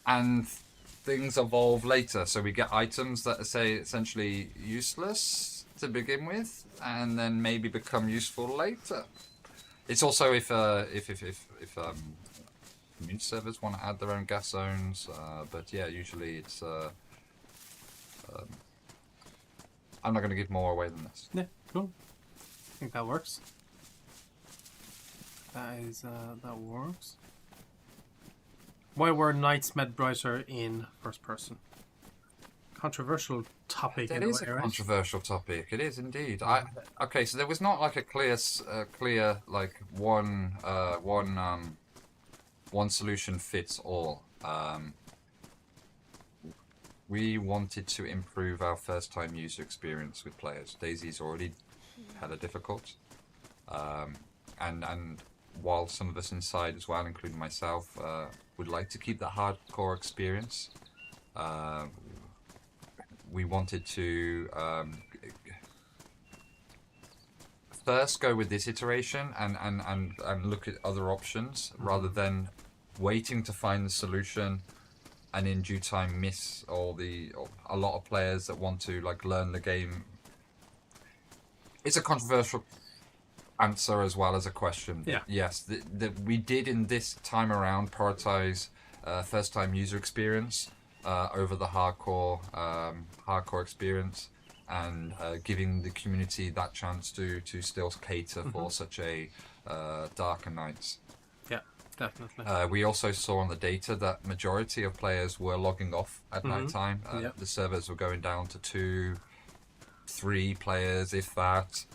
and things evolve later. So we get items that are, say, essentially useless to begin with, and then maybe become useful later. It's also if community servers want to add their own gas zones, but yeah, usually it's. I'm not going to give more away than this. Yeah, cool. I think that works. That works. Why were nights made brighter in first person? Controversial topic. That is a controversial topic. It is indeed. Okay, so there was not like a clear like one solution fits all. We wanted to improve our first-time user experience with players. DayZ's already had a difficult, and while some of us inside as well, including myself, would like to keep that hardcore experience, we wanted to first go with this iteration and look at other options rather than waiting to find the solution and in due time miss or a lot of players that want to like learn the game. It's a controversial answer as well as a question. Yeah. Yes, we did in this time around prioritize first time user experience over the hardcore experience, and giving the community that chance to still cater for such a darker nights. Yeah, definitely. We also saw on the data that majority of players were logging off at night time. The servers were going down to 2, 3 players, if that.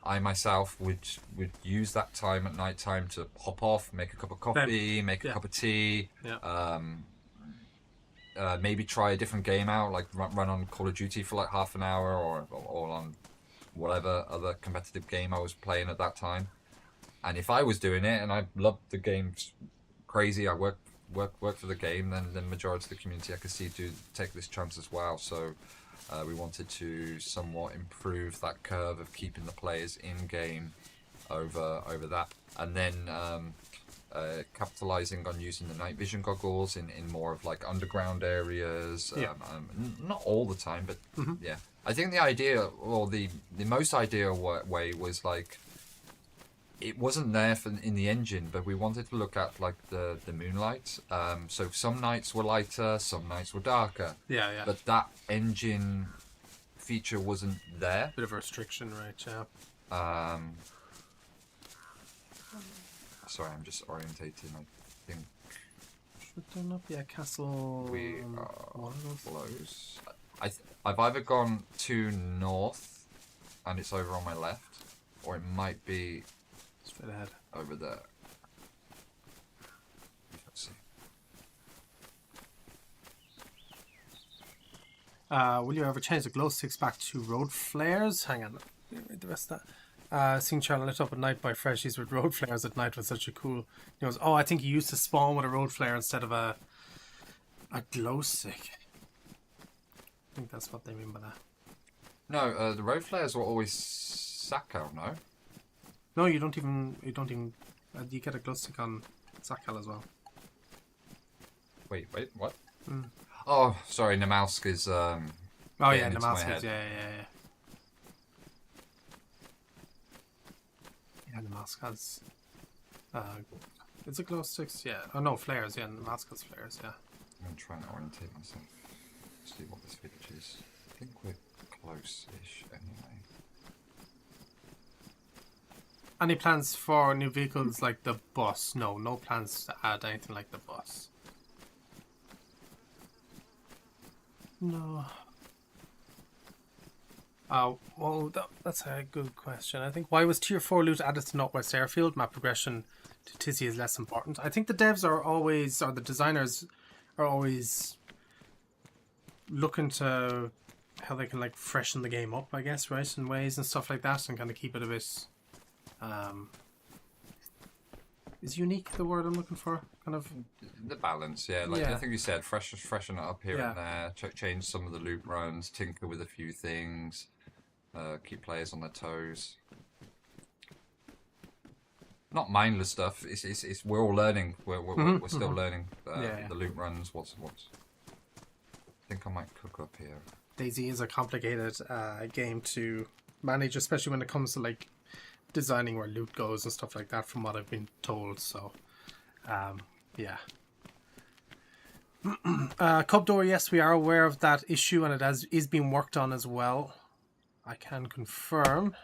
I myself would use that time at night time to hop off, make a cup of coffee, make a cup of tea. Yeah. Maybe try a different game out, like run on Call of Duty for like half an hour, or on whatever other competitive game I was playing at that time. And if I was doing it and I loved the game crazy, I work for the game, then the majority of the community I could see do take this chance as well. So we wanted to somewhat improve that curve of keeping the players in game over that, and then capitalizing on using the night vision goggles in more of like underground areas. Not all the time, but yeah. I think the idea, or the most ideal way was like, it wasn't there in the engine, but we wanted to look at like the moonlight. So some nights were lighter, some nights were darker. Yeah. But that engine feature wasn't there. Bit of a restriction, right? Yeah. Sorry, I'm just orientating. I think Should have done up, castle. we are close. I've either gone to north, and it's over on my left, or it might be straight ahead over there. Let's see. Will you ever change the glow sticks back to road flares? Hang on, let me read the rest of that. Seeing Charlie lit up at night by freshies with road flares at night was such a cool. He goes, I think he used to spawn with a road flare instead of a glow stick. I think that's what they mean by that. No, the road flares were always Sacco, no? No, you don't even. You get a glow stick on Sakal as well. Wait, what? Oh, sorry, Namalsk is. Oh yeah, Namalsk is. Yeah. Yeah, Namalsk has. Is it glow sticks? Yeah. Oh no, flares. Yeah, Namalsk has flares. Yeah. I'm gonna try and orientate myself. See what this village is. I think we're close-ish anyway. Any plans for new vehicles like the bus? No plans to add anything like the bus. No. Well, that's a good question. I think, why was Tier 4 loot added to Northwest Airfield? Map progression to Tizzy is less important. I think the devs are always, or the designers are always looking to how they can like freshen the game up, I guess, right? In ways and stuff like that, and kind of keep it a bit... is unique the word I'm looking for? Kind of the balance, yeah. Like I think you said, freshen it up here and there. Change some of the loop runs, tinker with a few things, keep players on their toes. Not mindless stuff. It's we're all learning. We're still learning the loop runs. What's. I think I might cook up here. DayZ is a complicated game to manage, especially when it comes to like designing where loot goes and stuff like that, from what I've been told. So yeah. Cub door, yes, we are aware of that issue, and it is being worked on as well. I can confirm.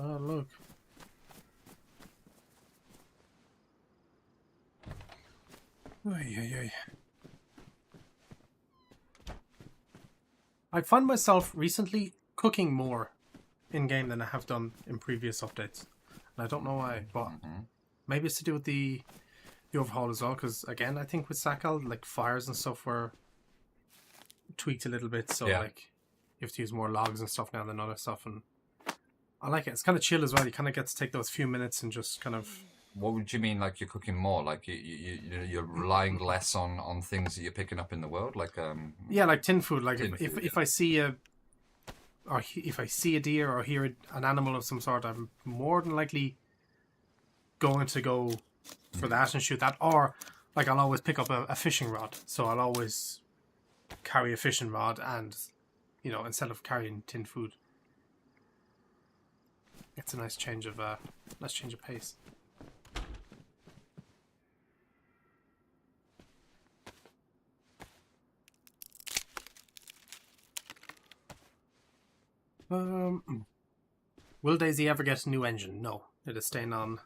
Oh, look. Oy. I find myself recently cooking more in game than I have done in previous updates, and I don't know why, but maybe it's to do with the overhaul as well. Because again, I think with Sakal, like fires and stuff were tweaked a little bit, so like you have to use more logs and stuff now than other stuff, and I like it. It's kind of chill as well. You kind of get to take those few minutes and just kind of What would you mean? Like you're cooking more? Like you're relying less on things that you're picking up in the world? Like Yeah, like tin food. Like tin food. if I see a if I see a deer or hear an animal of some sort, I'm more than likely going to go for that and shoot that. Or like I'll always pick up a fishing rod, so I'll always carry a fishing rod, and instead of carrying tin food, it's a nice change of pace. Will DayZ ever get a new engine? No, it is staying on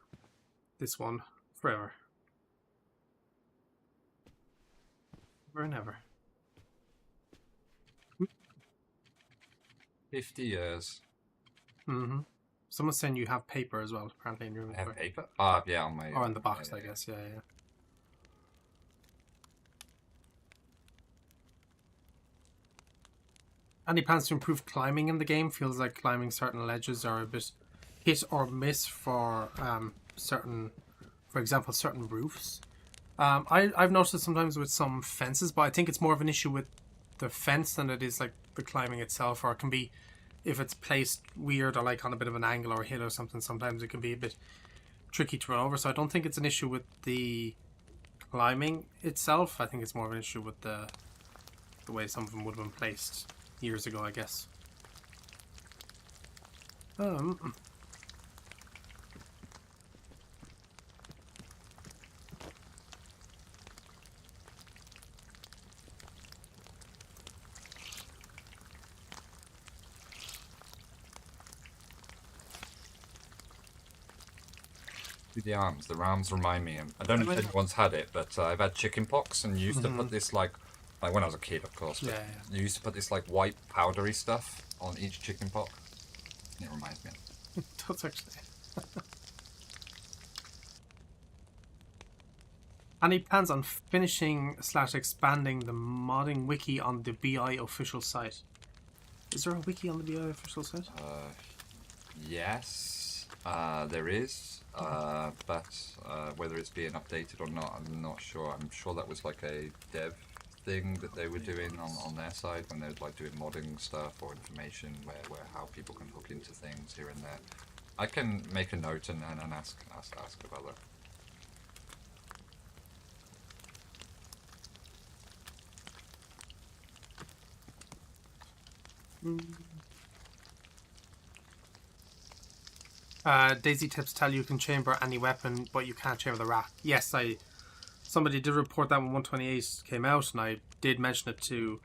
this one forever. Forever and ever. 50 years. Mm-hmm. Someone's saying you have paper as well, apparently, in your I have inventory. paper? Yeah, on my... Or in the box, yeah, I guess, yeah. Any plans to improve climbing in the game? Feels like climbing certain ledges are a bit hit or miss for for example, certain roofs. I've noticed sometimes with some fences, but I think it's more of an issue with the fence than it is like the climbing itself, or it can be if it's placed weird or like on a bit of an angle or a hill or something. Sometimes it can be a bit tricky to run over. So I don't think it's an issue with the climbing itself. I think it's more of an issue with the way some of them would have been placed years ago, I guess. The arms. The arms remind me. I don't know if anyone's had it, but I've had chicken pox, and you used to put this like when I was a kid, of course. But you used to put this like white powdery stuff on each chicken pox. It reminds me. That's actually. Any plans on finishing / expanding the modding wiki on the BI official site? Is there a wiki on the BI official site? Yes, there is. But whether it's being updated or not, I'm not sure. I'm sure that was like a dev thing that they were doing on their side when they were like doing modding stuff or information where how people can hook into things here and there. I can make a note and ask about that. DayZ tips tell you can chamber any weapon, but you can't chamber the rack. Yes, somebody did report that when 128 came out, and I did mention it to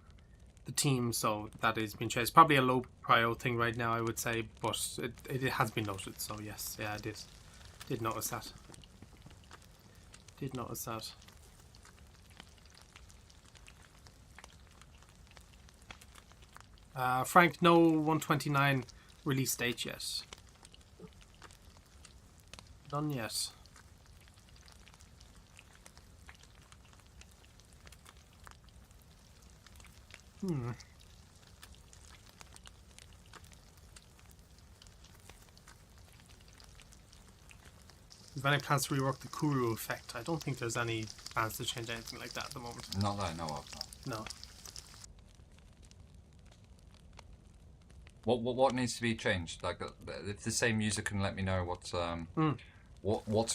the team, so that is being changed. Probably a low prio thing right now, I would say, but it has been noted. So yes, yeah, I did notice that. Did notice that. Frank, no 129 release date yet. None yet. Is there any plans to rework the Kuru effect? I don't think there's any plans to change anything like that at the moment. Not that I know of. No. What needs to be changed? Like, if the same user can let me know what's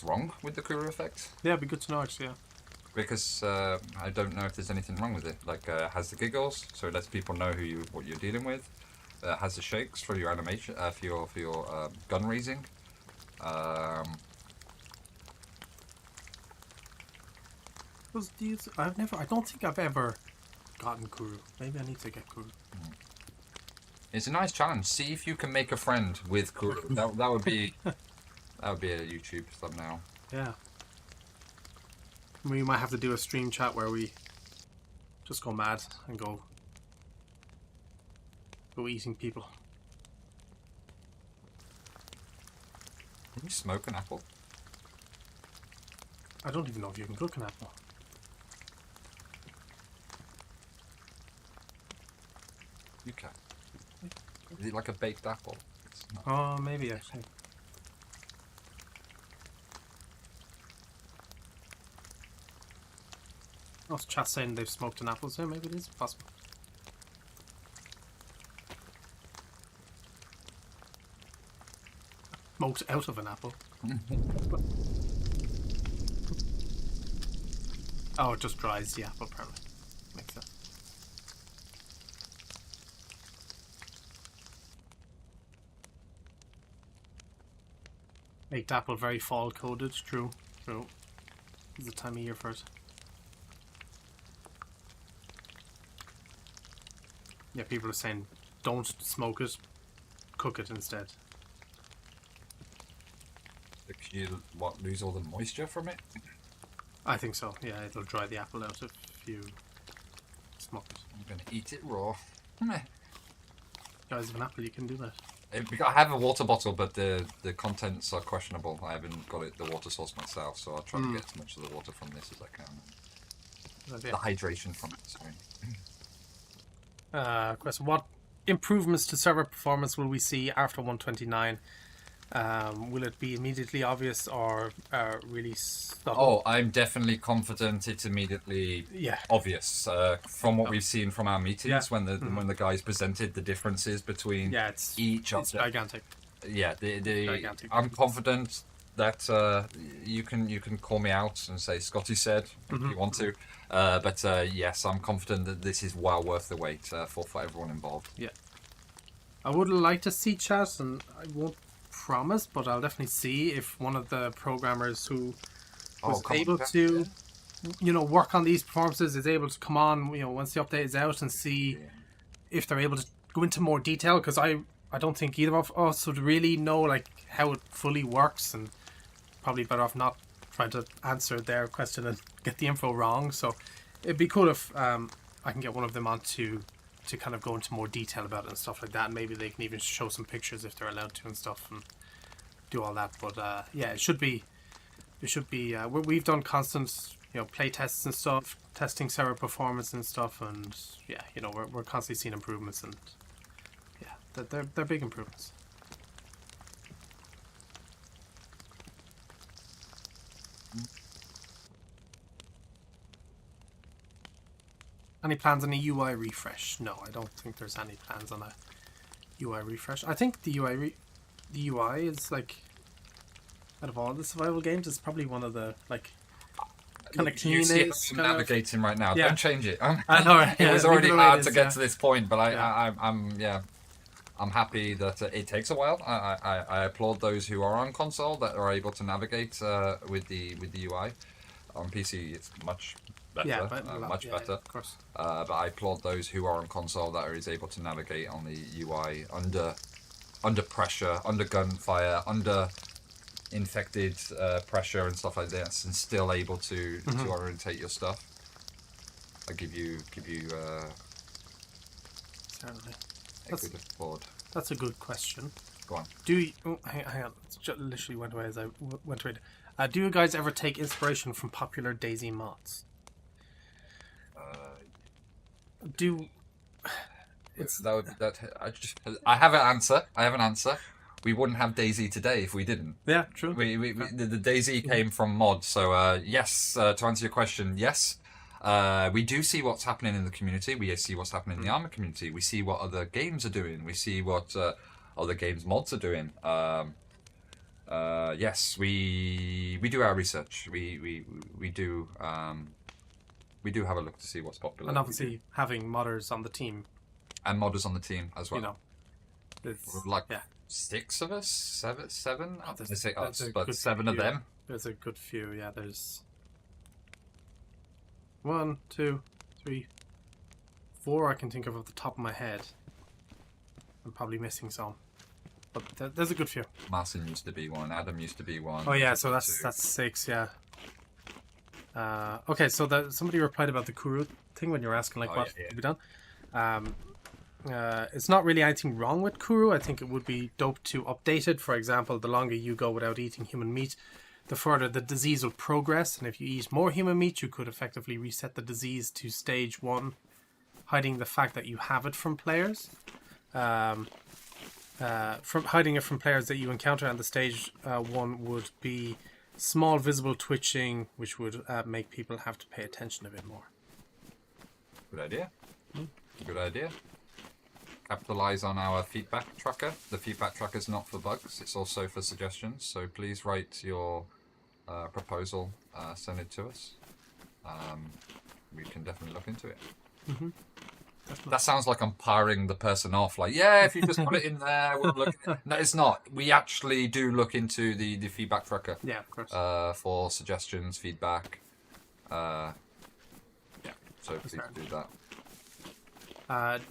wrong with the Kuru effect. Yeah, it'd be good to know actually. Yeah. Because I don't know if there's anything wrong with it. Like, it has the giggles, so it lets people know what you're dealing with. It has the shakes for your animation, for your gun raising. I don't think I've ever gotten Kuru. Maybe I need to get Kuru. It's a nice challenge. See if you can make a friend with Kuru. That would be a YouTube thumbnail. Yeah. We might have to do a stream chat where we just go mad and go eating people. Can you smoke an apple? I don't even know if you can cook an apple. You can. Is it like a baked apple? Oh, maybe actually. Oh, chat saying they've smoked an apple, so maybe it is possible. Smoked out of an apple. Oh, it just dries the apple, apparently. Makes sense. Baked apple, very fall coded. True. True. It's the time of year for it. Yeah, people are saying don't smoke it, cook it instead. Could you lose all the moisture from it? I think so. Yeah, it'll dry the apple out if you smoke it. I'm gonna eat it raw. Guys, with an apple, you can do that. I have a water bottle, but the contents are questionable. I haven't got the water source myself, so I'll try to get as much of the water from this as I can. The hydration from it, sorry. Question: what improvements to server performance will we see after 129? Will it be immediately obvious or really subtle? Oh, I'm definitely confident it's immediately obvious from what we've seen from our meetings when the guys presented the differences between each it's gigantic. Yeah, gigantic. I'm confident that you can call me out and say Scotty said if you want to, but yes, I'm confident that this is well worth the wait for everyone involved. Yeah, I would like to see chat, and I won't promise, but I'll definitely see if one of the programmers who was able to work on these performances is able to come on once the update is out and see if they're able to go into more detail, because I don't think either of us would really know like how it fully works, and probably better off not trying to answer their question and get the info wrong. So it'd be cool if I can get one of them on to kind of go into more detail about it and stuff like that, and maybe they can even show some pictures if they're allowed to and stuff and do all that. But yeah, it should be we've done constant play tests and stuff, testing server performance and stuff, and yeah, we're constantly seeing improvements, and yeah, they're big improvements. Any plans on a UI refresh? No, I don't think there's any plans on a UI refresh. I think the UI is like, out of all the survival games, it's probably one of the like kind of cleanest. You see I'm navigating right now. Yeah. Don't change it. I know, right? It Yeah, was already hard to get yeah. to this point, but I'm happy that it takes a while. I applaud those who are on console that are able to navigate with the UI. On PC, it's much better, much better. Of course. But I applaud those who are on console that is able to navigate on the UI under pressure, under gunfire, under infected pressure and stuff like this, and still able to orientate your stuff. I give you Certainly. a good applaud. That's a good question. Go on. Do you, hang on, it just literally went away as I went to read. Do you guys ever take inspiration from popular DayZ mods? I have an answer. We wouldn't have DayZ today if we didn't. Yeah, true. The DayZ came from mods, so yes. To answer your question, yes. We do see what's happening in the community. We see what's happening in the Armour community. We see what other games are doing. We see what other games mods are doing. Yes, we do our research. We do have a look to see what's popular. And obviously having modders on the team. And modders on the team as well. Like 6 of us, seven. I say us, but 7 of them. There's a good few. Yeah, there's 1, 2, 3, 4 I can think of off the top of my head. I'm probably missing some. But there's a good few. Marcin used to be one. Adam used to be one. Oh yeah, so that's 6. Yeah. Okay, so somebody replied about the Kuru thing when you were asking what could be done. It's not really anything wrong with Kuru. I think it would be dope to update it. For example, the longer you go without eating human meat, the further the disease will progress. And if you eat more human meat, you could effectively reset the disease to stage 1, hiding the fact that you have it from players. From hiding it from players that you encounter, and the stage 1 would be small visible twitching, which would make people have to pay attention a bit more. Good idea. Good idea. Capitalize on our feedback tracker. The feedback tracker is not for bugs, it's also for suggestions. So please write your proposal, send it to us. We can definitely look into it. That sounds like I'm powering the person off. Like, yeah, if you just put it in there, we'll look. No, it's not. We actually do look into the feedback tracker. Yeah, of course. For suggestions, feedback. Yeah. So please do that.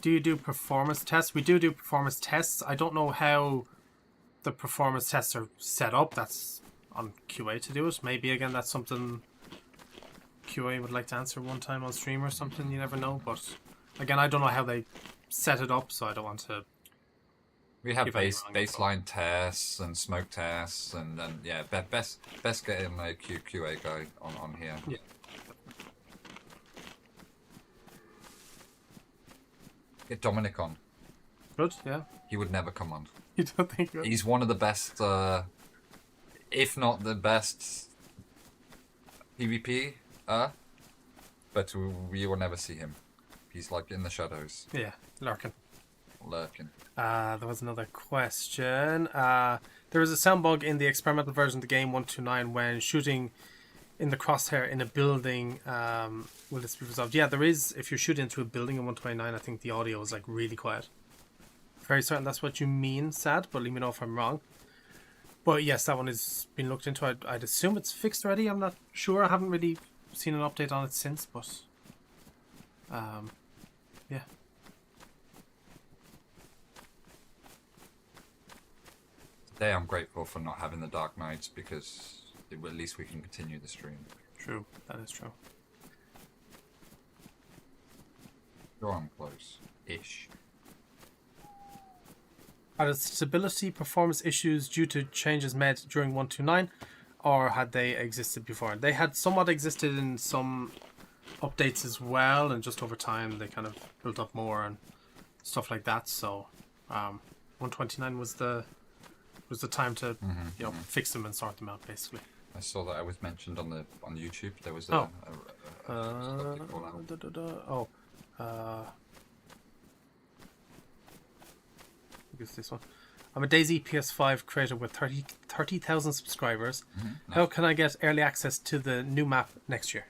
Do you do performance tests? We do performance tests. I don't know how the performance tests are set up. That's on QA to do it. Maybe, again, that's something QA would like to answer one time on stream or something. You never know. But, again, I don't know how they set it up, so I don't want to... We have baseline tests and smoke tests, and yeah, best getting a QA guy on here. Yeah. Get Dominic on. Good, yeah. He would never come on. You don't think so? He's one of the best, if not the best, PvP, but we will never see him. He's like in the shadows. Yeah, lurking. There was another question. There is a sound bug in the experimental version of the game 129 when shooting in the crosshair in a building. Will this be resolved? Yeah, there is. If you're shooting into a building in 129, I think the audio is like really quiet. Very certain that's what you mean, Sad, but let me know if I'm wrong. But yes, that one has been looked into. I'd assume it's fixed already. I'm not sure. I haven't really seen an update on it since, but yeah. Today I'm grateful for not having the dark nights because at least we can continue the stream. True, that is true. You're on close-ish. Are the stability performance issues due to changes made during 129, or had they existed before? They had somewhat existed in some updates as well, and just over time they kind of built up more and stuff like that. So 129 was the time to fix them and sort them out, basically. I saw that it was mentioned on YouTube. There was Use this one. I'm a DayZ PS5 creator with 30,000 subscribers. Nice. How can I get early access to the new map next year?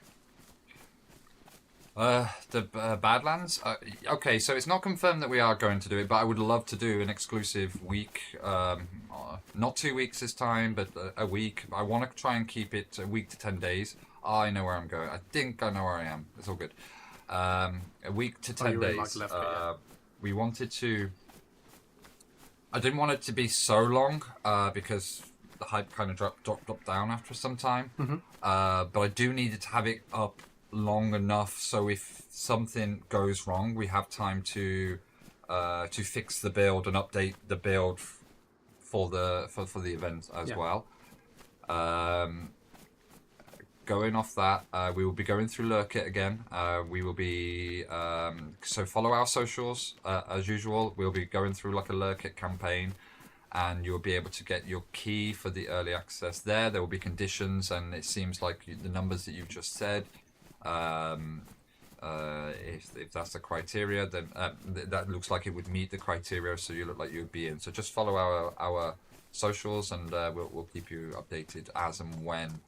The Badlands? Okay, so it's not confirmed that we are going to do it, but I would love to do an exclusive week. Not 2 weeks this time, but a week. I want to try and keep it a week to 10 days. I know where I'm going. I think I know where I am. It's all good. A week to 10 days. We wanted to... I didn't want it to be so long because the hype kind of dropped down after some time. But I do need to have it up long enough so if something goes wrong, we have time to fix the build and update the build for the event as well. Going off that, we will be going through Lurkit again. We will be so follow our socials as usual. We'll be going through like a Lurkit campaign, and you'll be able to get your key for the early access there. There will be conditions, and it seems like the numbers that you've just said. If that's the criteria, then that looks like it would meet the criteria, so you look like you would be in. So just follow our socials, and we'll keep you updated as and when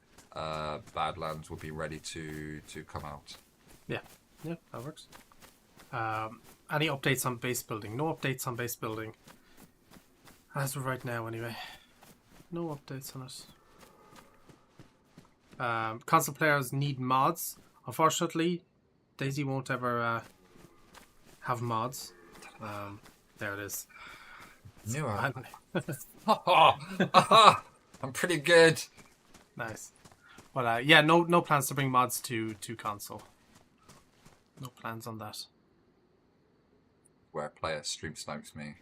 Badlands will be ready to come out. Yeah, that works. Any updates on base building? No updates on base building as of right now, anyway. No updates on it. Console players need mods. Unfortunately, DayZ won't ever have mods. There it is. Knew I. I'm pretty good. Nice. Well, yeah, no plans to bring mods to console. No plans on that. Where a player stream snipes me.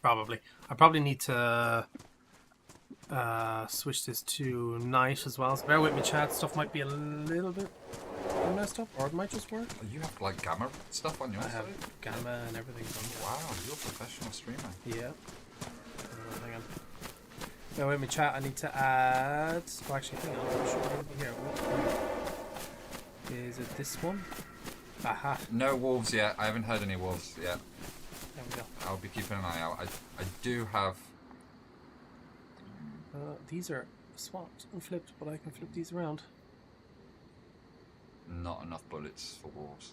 Probably. I probably need to switch this to night as well. So bear with me, chat. Stuff might be a little bit messed up, or it might just work. You have like gamma stuff on your side? I have gamma and everything on. Wow, you're a professional streamer. Yeah. Hang on. Bear with me, chat. I need to add. Oh, actually, hang on. It should be here. Is it this one? Aha. No wolves yet. I haven't heard any wolves yet. There we go. I'll be keeping an eye out. I do have... These are swapped and flipped, but I can flip these around. not enough bullets for wolves.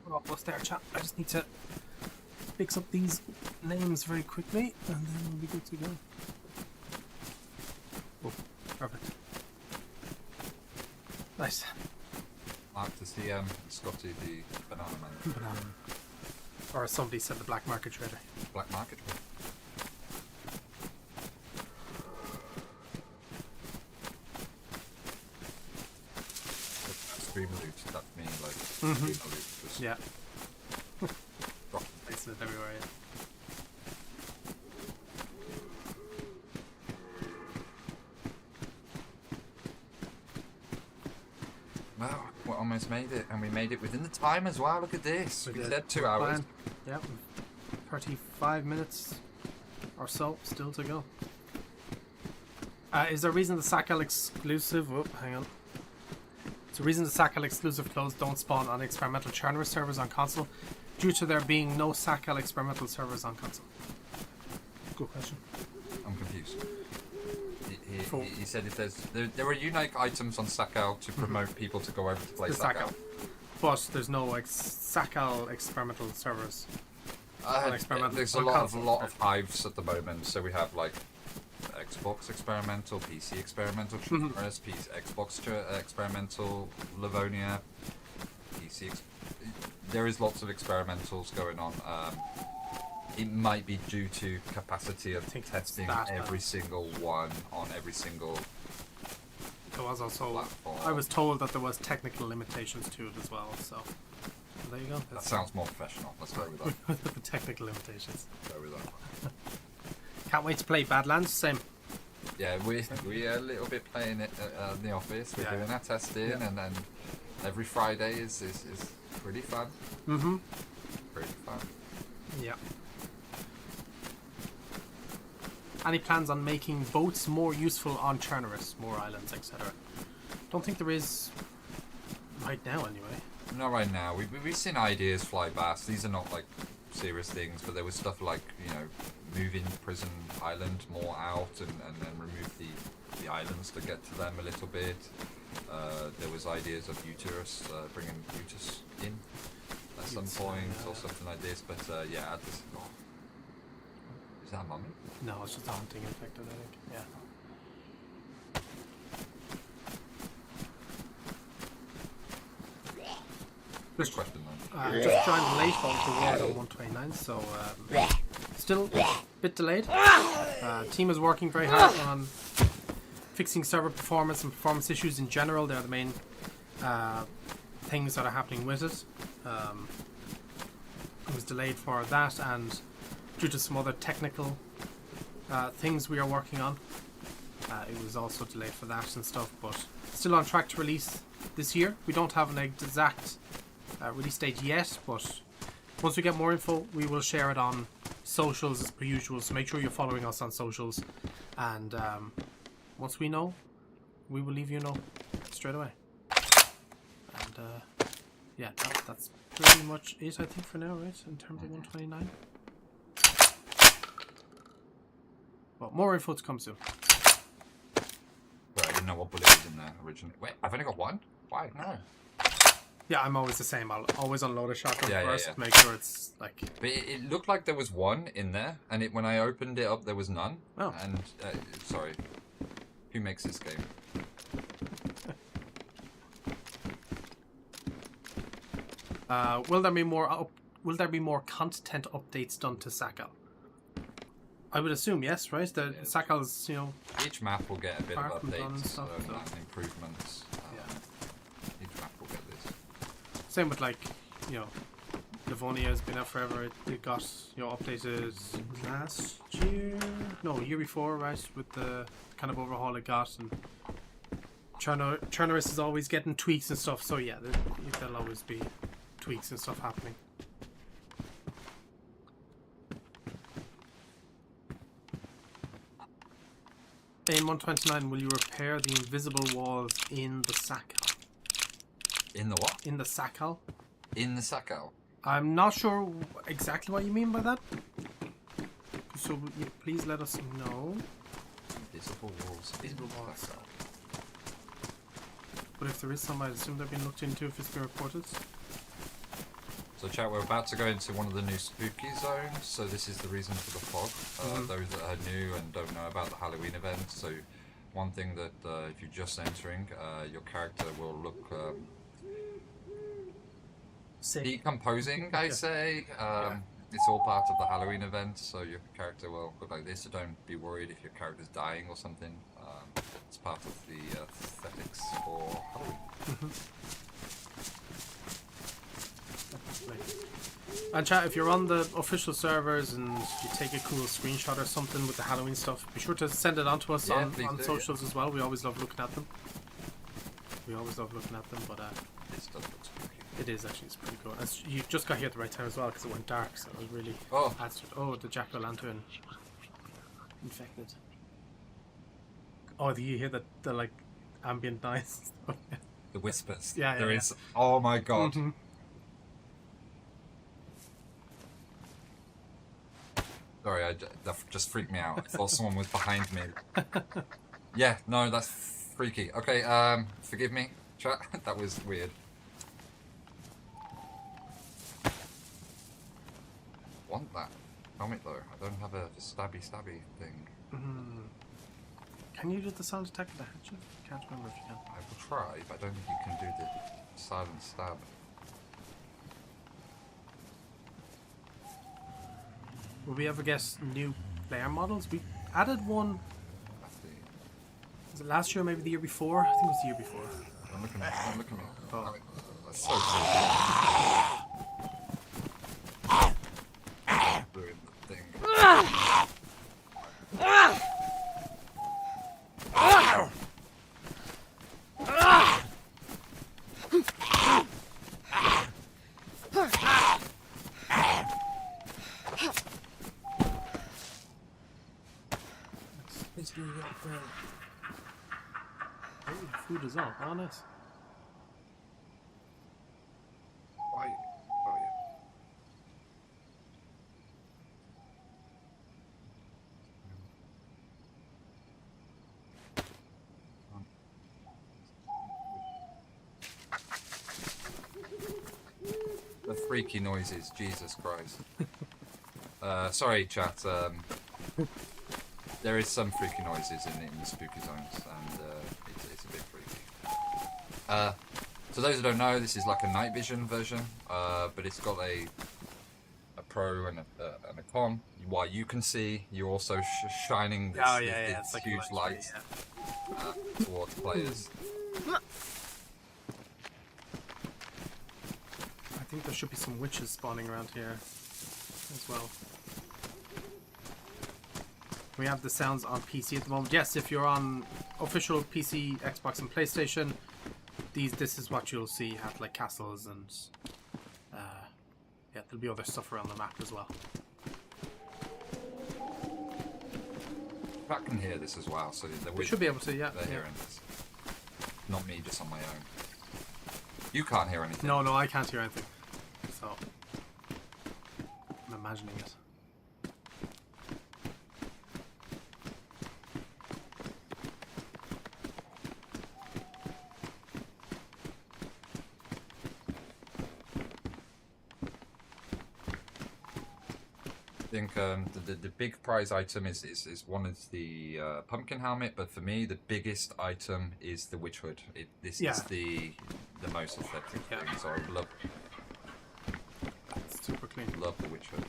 We're almost there, chat. I just need to fix up these names very quickly, and then we'll be good to go. Oh, perfect. Nice. Mark to see Scotty the banana man. Banana. Or as somebody said, the black market trader. Black market. Stream loot, that's me, like, stream loot. Just Yeah. drop. Placing it everywhere, yeah. Wow, we almost made it, and we made it within the time as well. Look at this. We did. said 2 hours. Fine. Yeah, 35 minutes or so still to go. Is there a reason the SACL exclusive... Whoop, hang on. Is there a reason the SACL exclusive clones don't spawn on experimental Charner servers on console? Due to there being no SACL experimental servers on console. Good question. I'm confused. Cool. He said if there were unique items on SACL to promote people to go over to play The SACL. But there's no SACL experimental servers. There's a lot of hives at the moment. So we have like Xbox experimental, PC experimental, Xbox experimental, Livonia, PC. There is lots of experimentals going on. It might be due to capacity of testing every single one on every single There was also... platform. I was told that there was technical limitations to it as well, so... There you go. That sounds more professional. Let's go with that. The technical limitations. Go with that. Can't wait to play Badlands. Same. Yeah, we are a little bit playing it in the office. We're doing our testing, and then every Friday is pretty fun. Mm-hmm. Pretty fun. Yeah. Any plans on making boats more useful on Charneris, more islands, etc.? Don't think there is right now, anyway. Not right now. We've seen ideas fly past. These are not like serious things, but there was stuff like, you know, moving Prison Island more out and then remove the islands to get to them a little bit. There was ideas of Uterus, bringing Uterus in at some point or something like this. But yeah, at this. Oh. Is that a mummy? No, it's just a hunting infected, I think. Yeah. Good question, then. Just joined late on the ward on 129, so still a bit delayed. Team is working very hard on fixing server performance and performance issues in general. They're the main things that are happening with it. It was delayed for that and due to some other technical things we are working on. It was also delayed for that and stuff, but still on track to release this year. We don't have an exact release date yet, but once we get more info, we will share it on socials as per usual. So make sure you're following us on socials, and once we know, we will leave you know straight away. And yeah, that's pretty much it, I think, for now, right? In terms of 129. But more info to come soon. Right, I didn't know what bullet was in there originally. Wait, I've only got one? Why? No. Yeah, I'm always the same. I'll always unload a shotgun first to yeah. make sure it's like... But it looked like there was one in there, and when I opened it up, there was none. Oh. And, sorry. Who makes this game? Will there be more content updates done to SACL? I would assume yes, right? The SACL's, you know... Each map will get a bit of updates and stuff, and improvements. Each map will get this. Same with, like, you know, Livonia has been out forever. It got, you know, updated last year? No, year before, right? With the kind of overhaul it got. And Charneris is always getting tweaks and stuff. So yeah, there'll always be tweaks and stuff happening. In 129, will you repair the invisible walls in the Sakal. In the what? In the Sakal. In the Sakal. I'm not sure exactly what you mean by that. So please let us know. Invisible walls. Invisible walls. But if there is some, I assume they've been looked into if it's been reported. So chat, we're about to go into one of the new spooky zones, so this is the reason for the fog. Those that are new and don't know about the Halloween event, so one thing that if you're just entering, your character will look decomposing, I say. It's all part of the Halloween event, so your character will look like this, so don't be worried if your character's dying or something. It's part of the aesthetics for Halloween. And chat, if you're on the official servers and you take a cool screenshot or something with the Halloween stuff, be sure to send it on to us on socials as well. We always love looking at them. But this does look spooky. it is actually, it's pretty cool. You just got here at the right time as well because it went dark, so it was really... the jack-o'-lantern infected. Oh, do you hear the like ambient noise? The whispers. Yeah, there is. Oh my god. Mm-hmm. Sorry, that just freaked me out. I thought someone was behind me. Yeah, no, that's freaky. Okay, forgive me, chat. That was weird. Want that helmet though? I don't have a stabby thing. Can you do the sound attack with the hatchet? Can't remember if you can. I will try, but I don't think you can do the silent stab. Will we ever get new player models? We added one. Was it last year or maybe the year before? I think it was the year before. Don't look at me. Don't look at me. Oh. That's so cool. Ruined the thing. Oh, the food is up, honest. Why? Oh yeah. The freaky noises, Jesus Christ. Sorry, chat. There is some freaky noises in the spooky zones, and it's a bit freaky. So those who don't know, this is like a night vision version, but it's got a pro and a con. While you can see, you're also shining this, this like huge light towards players. I think there should be some witches spawning around here as well. We have the sounds on PC at the moment. Yes, if you're on official PC, Xbox, and PlayStation, this is what you'll see. You have like castles and there'll be other stuff around the map as well. I can hear this as well, so We should be able to, yeah. They're hearing this. Not me, just on my own. You can't hear anything. No, I can't hear anything. So I'm imagining it. I think the big prize item is one of the pumpkin helmet, but for me the biggest item is the witch hood. This is the most effective thing, so I love It's super clean. Love the witch hood.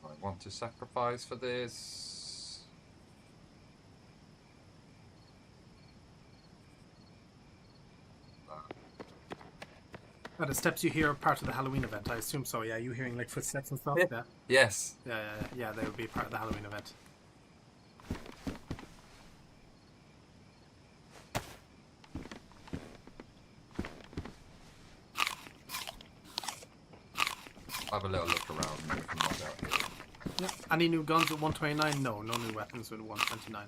I want to sacrifice for this. The steps you hear are part of the Halloween event, I assume so. Yeah, you hearing like footsteps and stuff. Yeah. Yes. Yeah. They would be part of the Halloween event. I'll have a little look around and we can find out here. Yeah. Any new guns at 129? No, no new weapons at 129.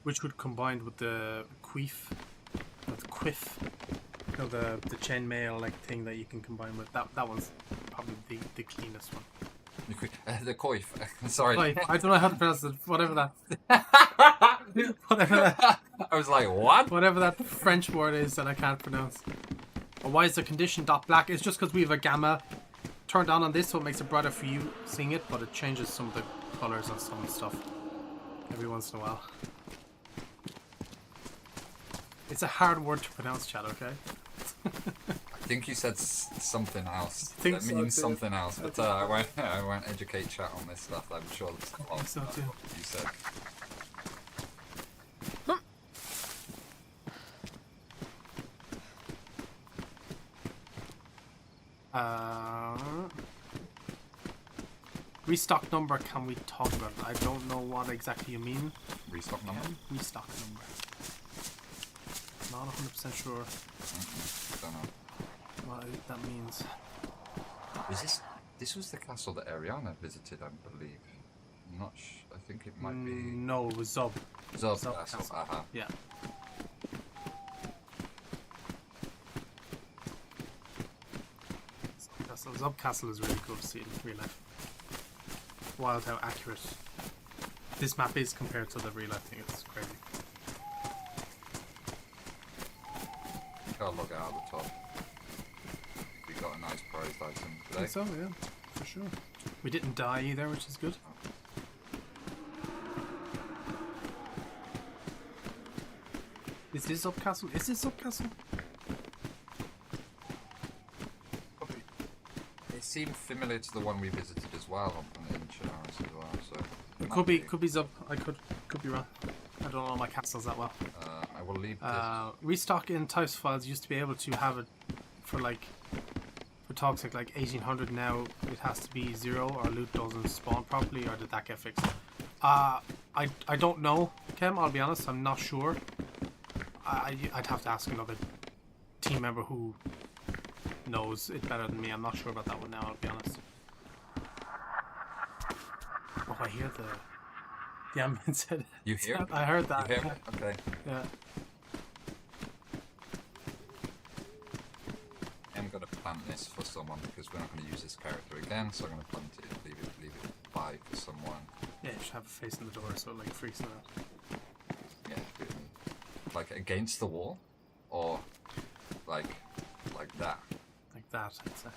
Which would combine with the quiff, you know, the chainmail like thing that you can combine with. That one's probably the cleanest one. The coif. Sorry. Like, I don't know how to pronounce it. Whatever that. Whatever that. I was like, what? Whatever that French word is that I can't pronounce. But why is the condition dot black? It's just because we have a gamma turned on this, so it makes it brighter for you seeing it, but it changes some of the colors on some stuff every once in a while. It's a hard word to pronounce, Chad, okay? I think you said something else. Think That so means too. something else, but I won't educate chat on this stuff. I'm sure that's a lot so too. you said. Restock number, can we talk about it? I don't know what exactly you mean. Restock number? Restock number. Not 100% sure Don't know. what that means. This was the castle that Ariana visited, I believe. I'm not I think it might be... No, it was Zub. Zub Zub Castle. Castle. Aha. Yeah. Zub Castle is really cool to see in real life. Wild how accurate this map is compared to the real life thing. It's crazy. Gotta log out at the top. We got a nice prized item I today. think so, yeah, for sure. We didn't die either, which is good. Is this Zub Castle? Is this Zub Castle? It seemed familiar to the one we visited as well on the Chinaris as well, so... It could be Zub. I could be wrong. I don't know my castles that well. I will leave this. Restock in types files used to be able to have it for like for toxic like 1800. Now it has to be 0 or loot doesn't spawn properly, or did that get fixed? I don't know, Kem. I'll be honest. I'm not sure. I'd have to ask another team member who knows it better than me. I'm not sure about that one now. I'll be honest. Oh, I hear the ambulance said. You hear? I heard that. You hear it? Okay. Yeah. I'm going to plant this for someone because we're not going to use this character again, so I'm going to plant it and leave it by for someone. Yeah, you should have a face in the door so it like freaks them out. Yeah, like against the wall, or like that. Like that, I'd say.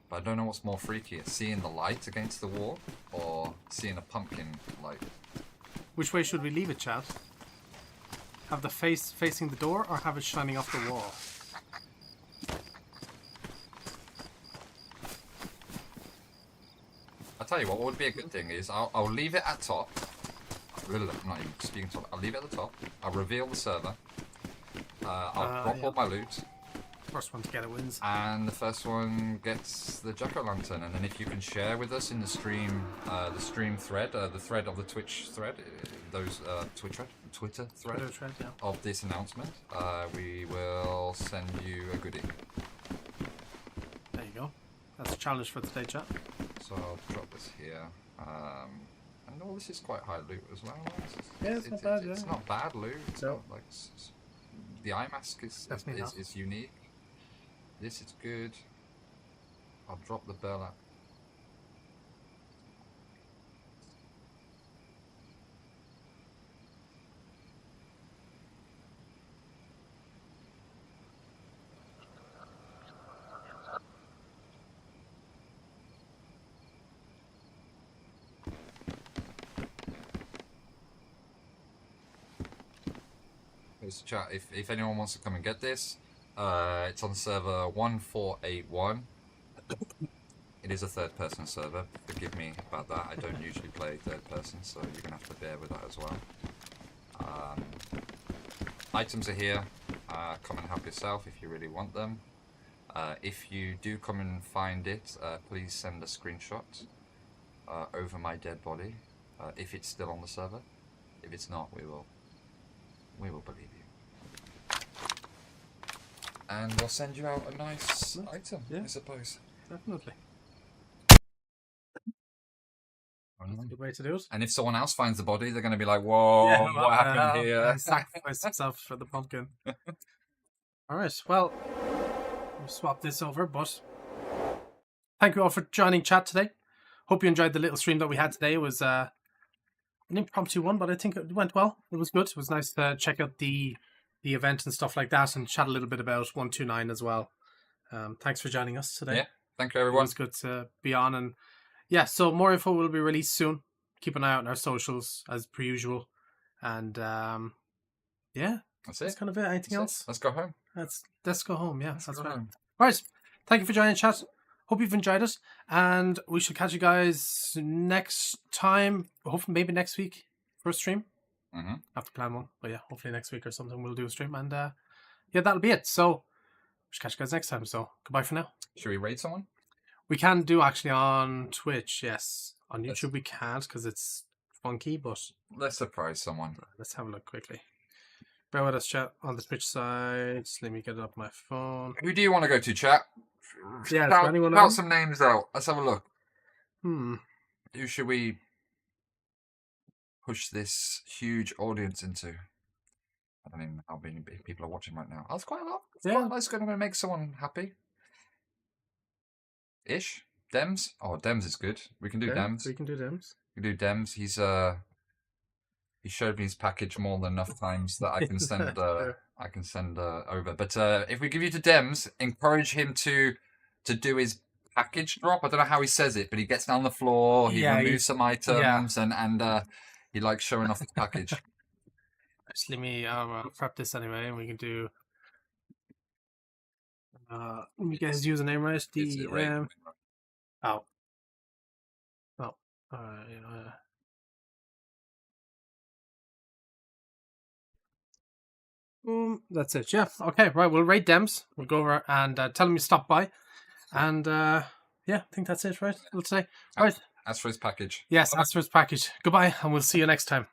But I don't know what's more freaky: seeing the light against the wall, or seeing a pumpkin light. Which way should we leave it, Chad? Have the face facing the door, or have it shining off the wall? I'll tell you what would be a good thing is I'll leave it at top. I'm not even speaking top. I'll leave it at the top. I'll reveal the server. I'll drop all my loot. First one to get it wins. And the first one gets the jack-o'-lantern. And then if you can share with us in the stream thread, the thread of the Twitch thread, Twitter thread Yeah. of this announcement, we will send you a goodie. There you go. That's a challenge for today, chat. So I'll drop this here. And all this is quite high loot as well. Yeah, it's not bad, It's yeah. not bad loot. It's No. not like the eye mask is unique. This is good. I'll drop the burlap. Here's the chat. If anyone wants to come and get this, it's on server 1481. It is a third-person server. Forgive me about that. I don't usually play third-person, so you're gonna have to bear with that as well. Items are here. Come and help yourself if you really want them. If you do come and find it, please send a screenshot over my dead body if it's still on the server. If it's not, we will believe you. And we'll send you out a nice item, I suppose. Definitely. That's a good way to do it. And if someone else finds the body, they're going to be like, whoa, what happened here? Sacrifice himself for the pumpkin. Alright, well, we'll swap this over, but thank you all for joining chat today. Hope you enjoyed the little stream that we had today. It was an impromptu one, but I think it went well. It was good. It was nice to check out the event and stuff like that and chat a little bit about 129 as well. Thanks for joining us today. Yeah, thank you everyone. It was good to be on, and yeah, so more info will be released soon. Keep an eye out on our socials as per usual. And yeah, that's kind of it. Anything else? Let's go home. Let's go home. Yeah, that's right. Home. Right. Thank you for joining chat. Hope you've enjoyed it, and we should catch you guys next time. Hopefully, maybe next week for a stream. Mm-hmm. I have to plan one, but yeah, hopefully next week or something we'll do a stream, and yeah, that'll be it. So we should catch you guys next time. So goodbye for now. Should we raid someone? We can do actually on Twitch, yes. On YouTube we can't because it's funky, but let's surprise someone. Let's have a look quickly. Bear with us, chat, on the Twitch side. Let me get it up my phone. Who do you want to go to, chat? Yeah, shout some names out. Let's have a look. Who should we push this huge audience into? I don't even know how many people are watching right now. Oh, that's quite a lot. That's going to make someone happy. Ish? Dems? Oh, Dems is good. We can do Dems. We can do Dems. We can do Dems. He showed me his package more than enough times that I can send over. But if we give you to Dems, encourage him to do his package drop. I don't know how he says it, but he gets down on the floor, he removes some items, and he likes showing off his package. Let me prep this anyway, and we can do. Let me get his username right. DM. Oh. Boom. That's it. Yeah. Okay. Right. We'll rate Dems. We'll go over and tell him you stopped by, and yeah, I think that's it. Right. We'll say. Right. As for his package. Yes. As for his package. Goodbye, and we'll see you next time.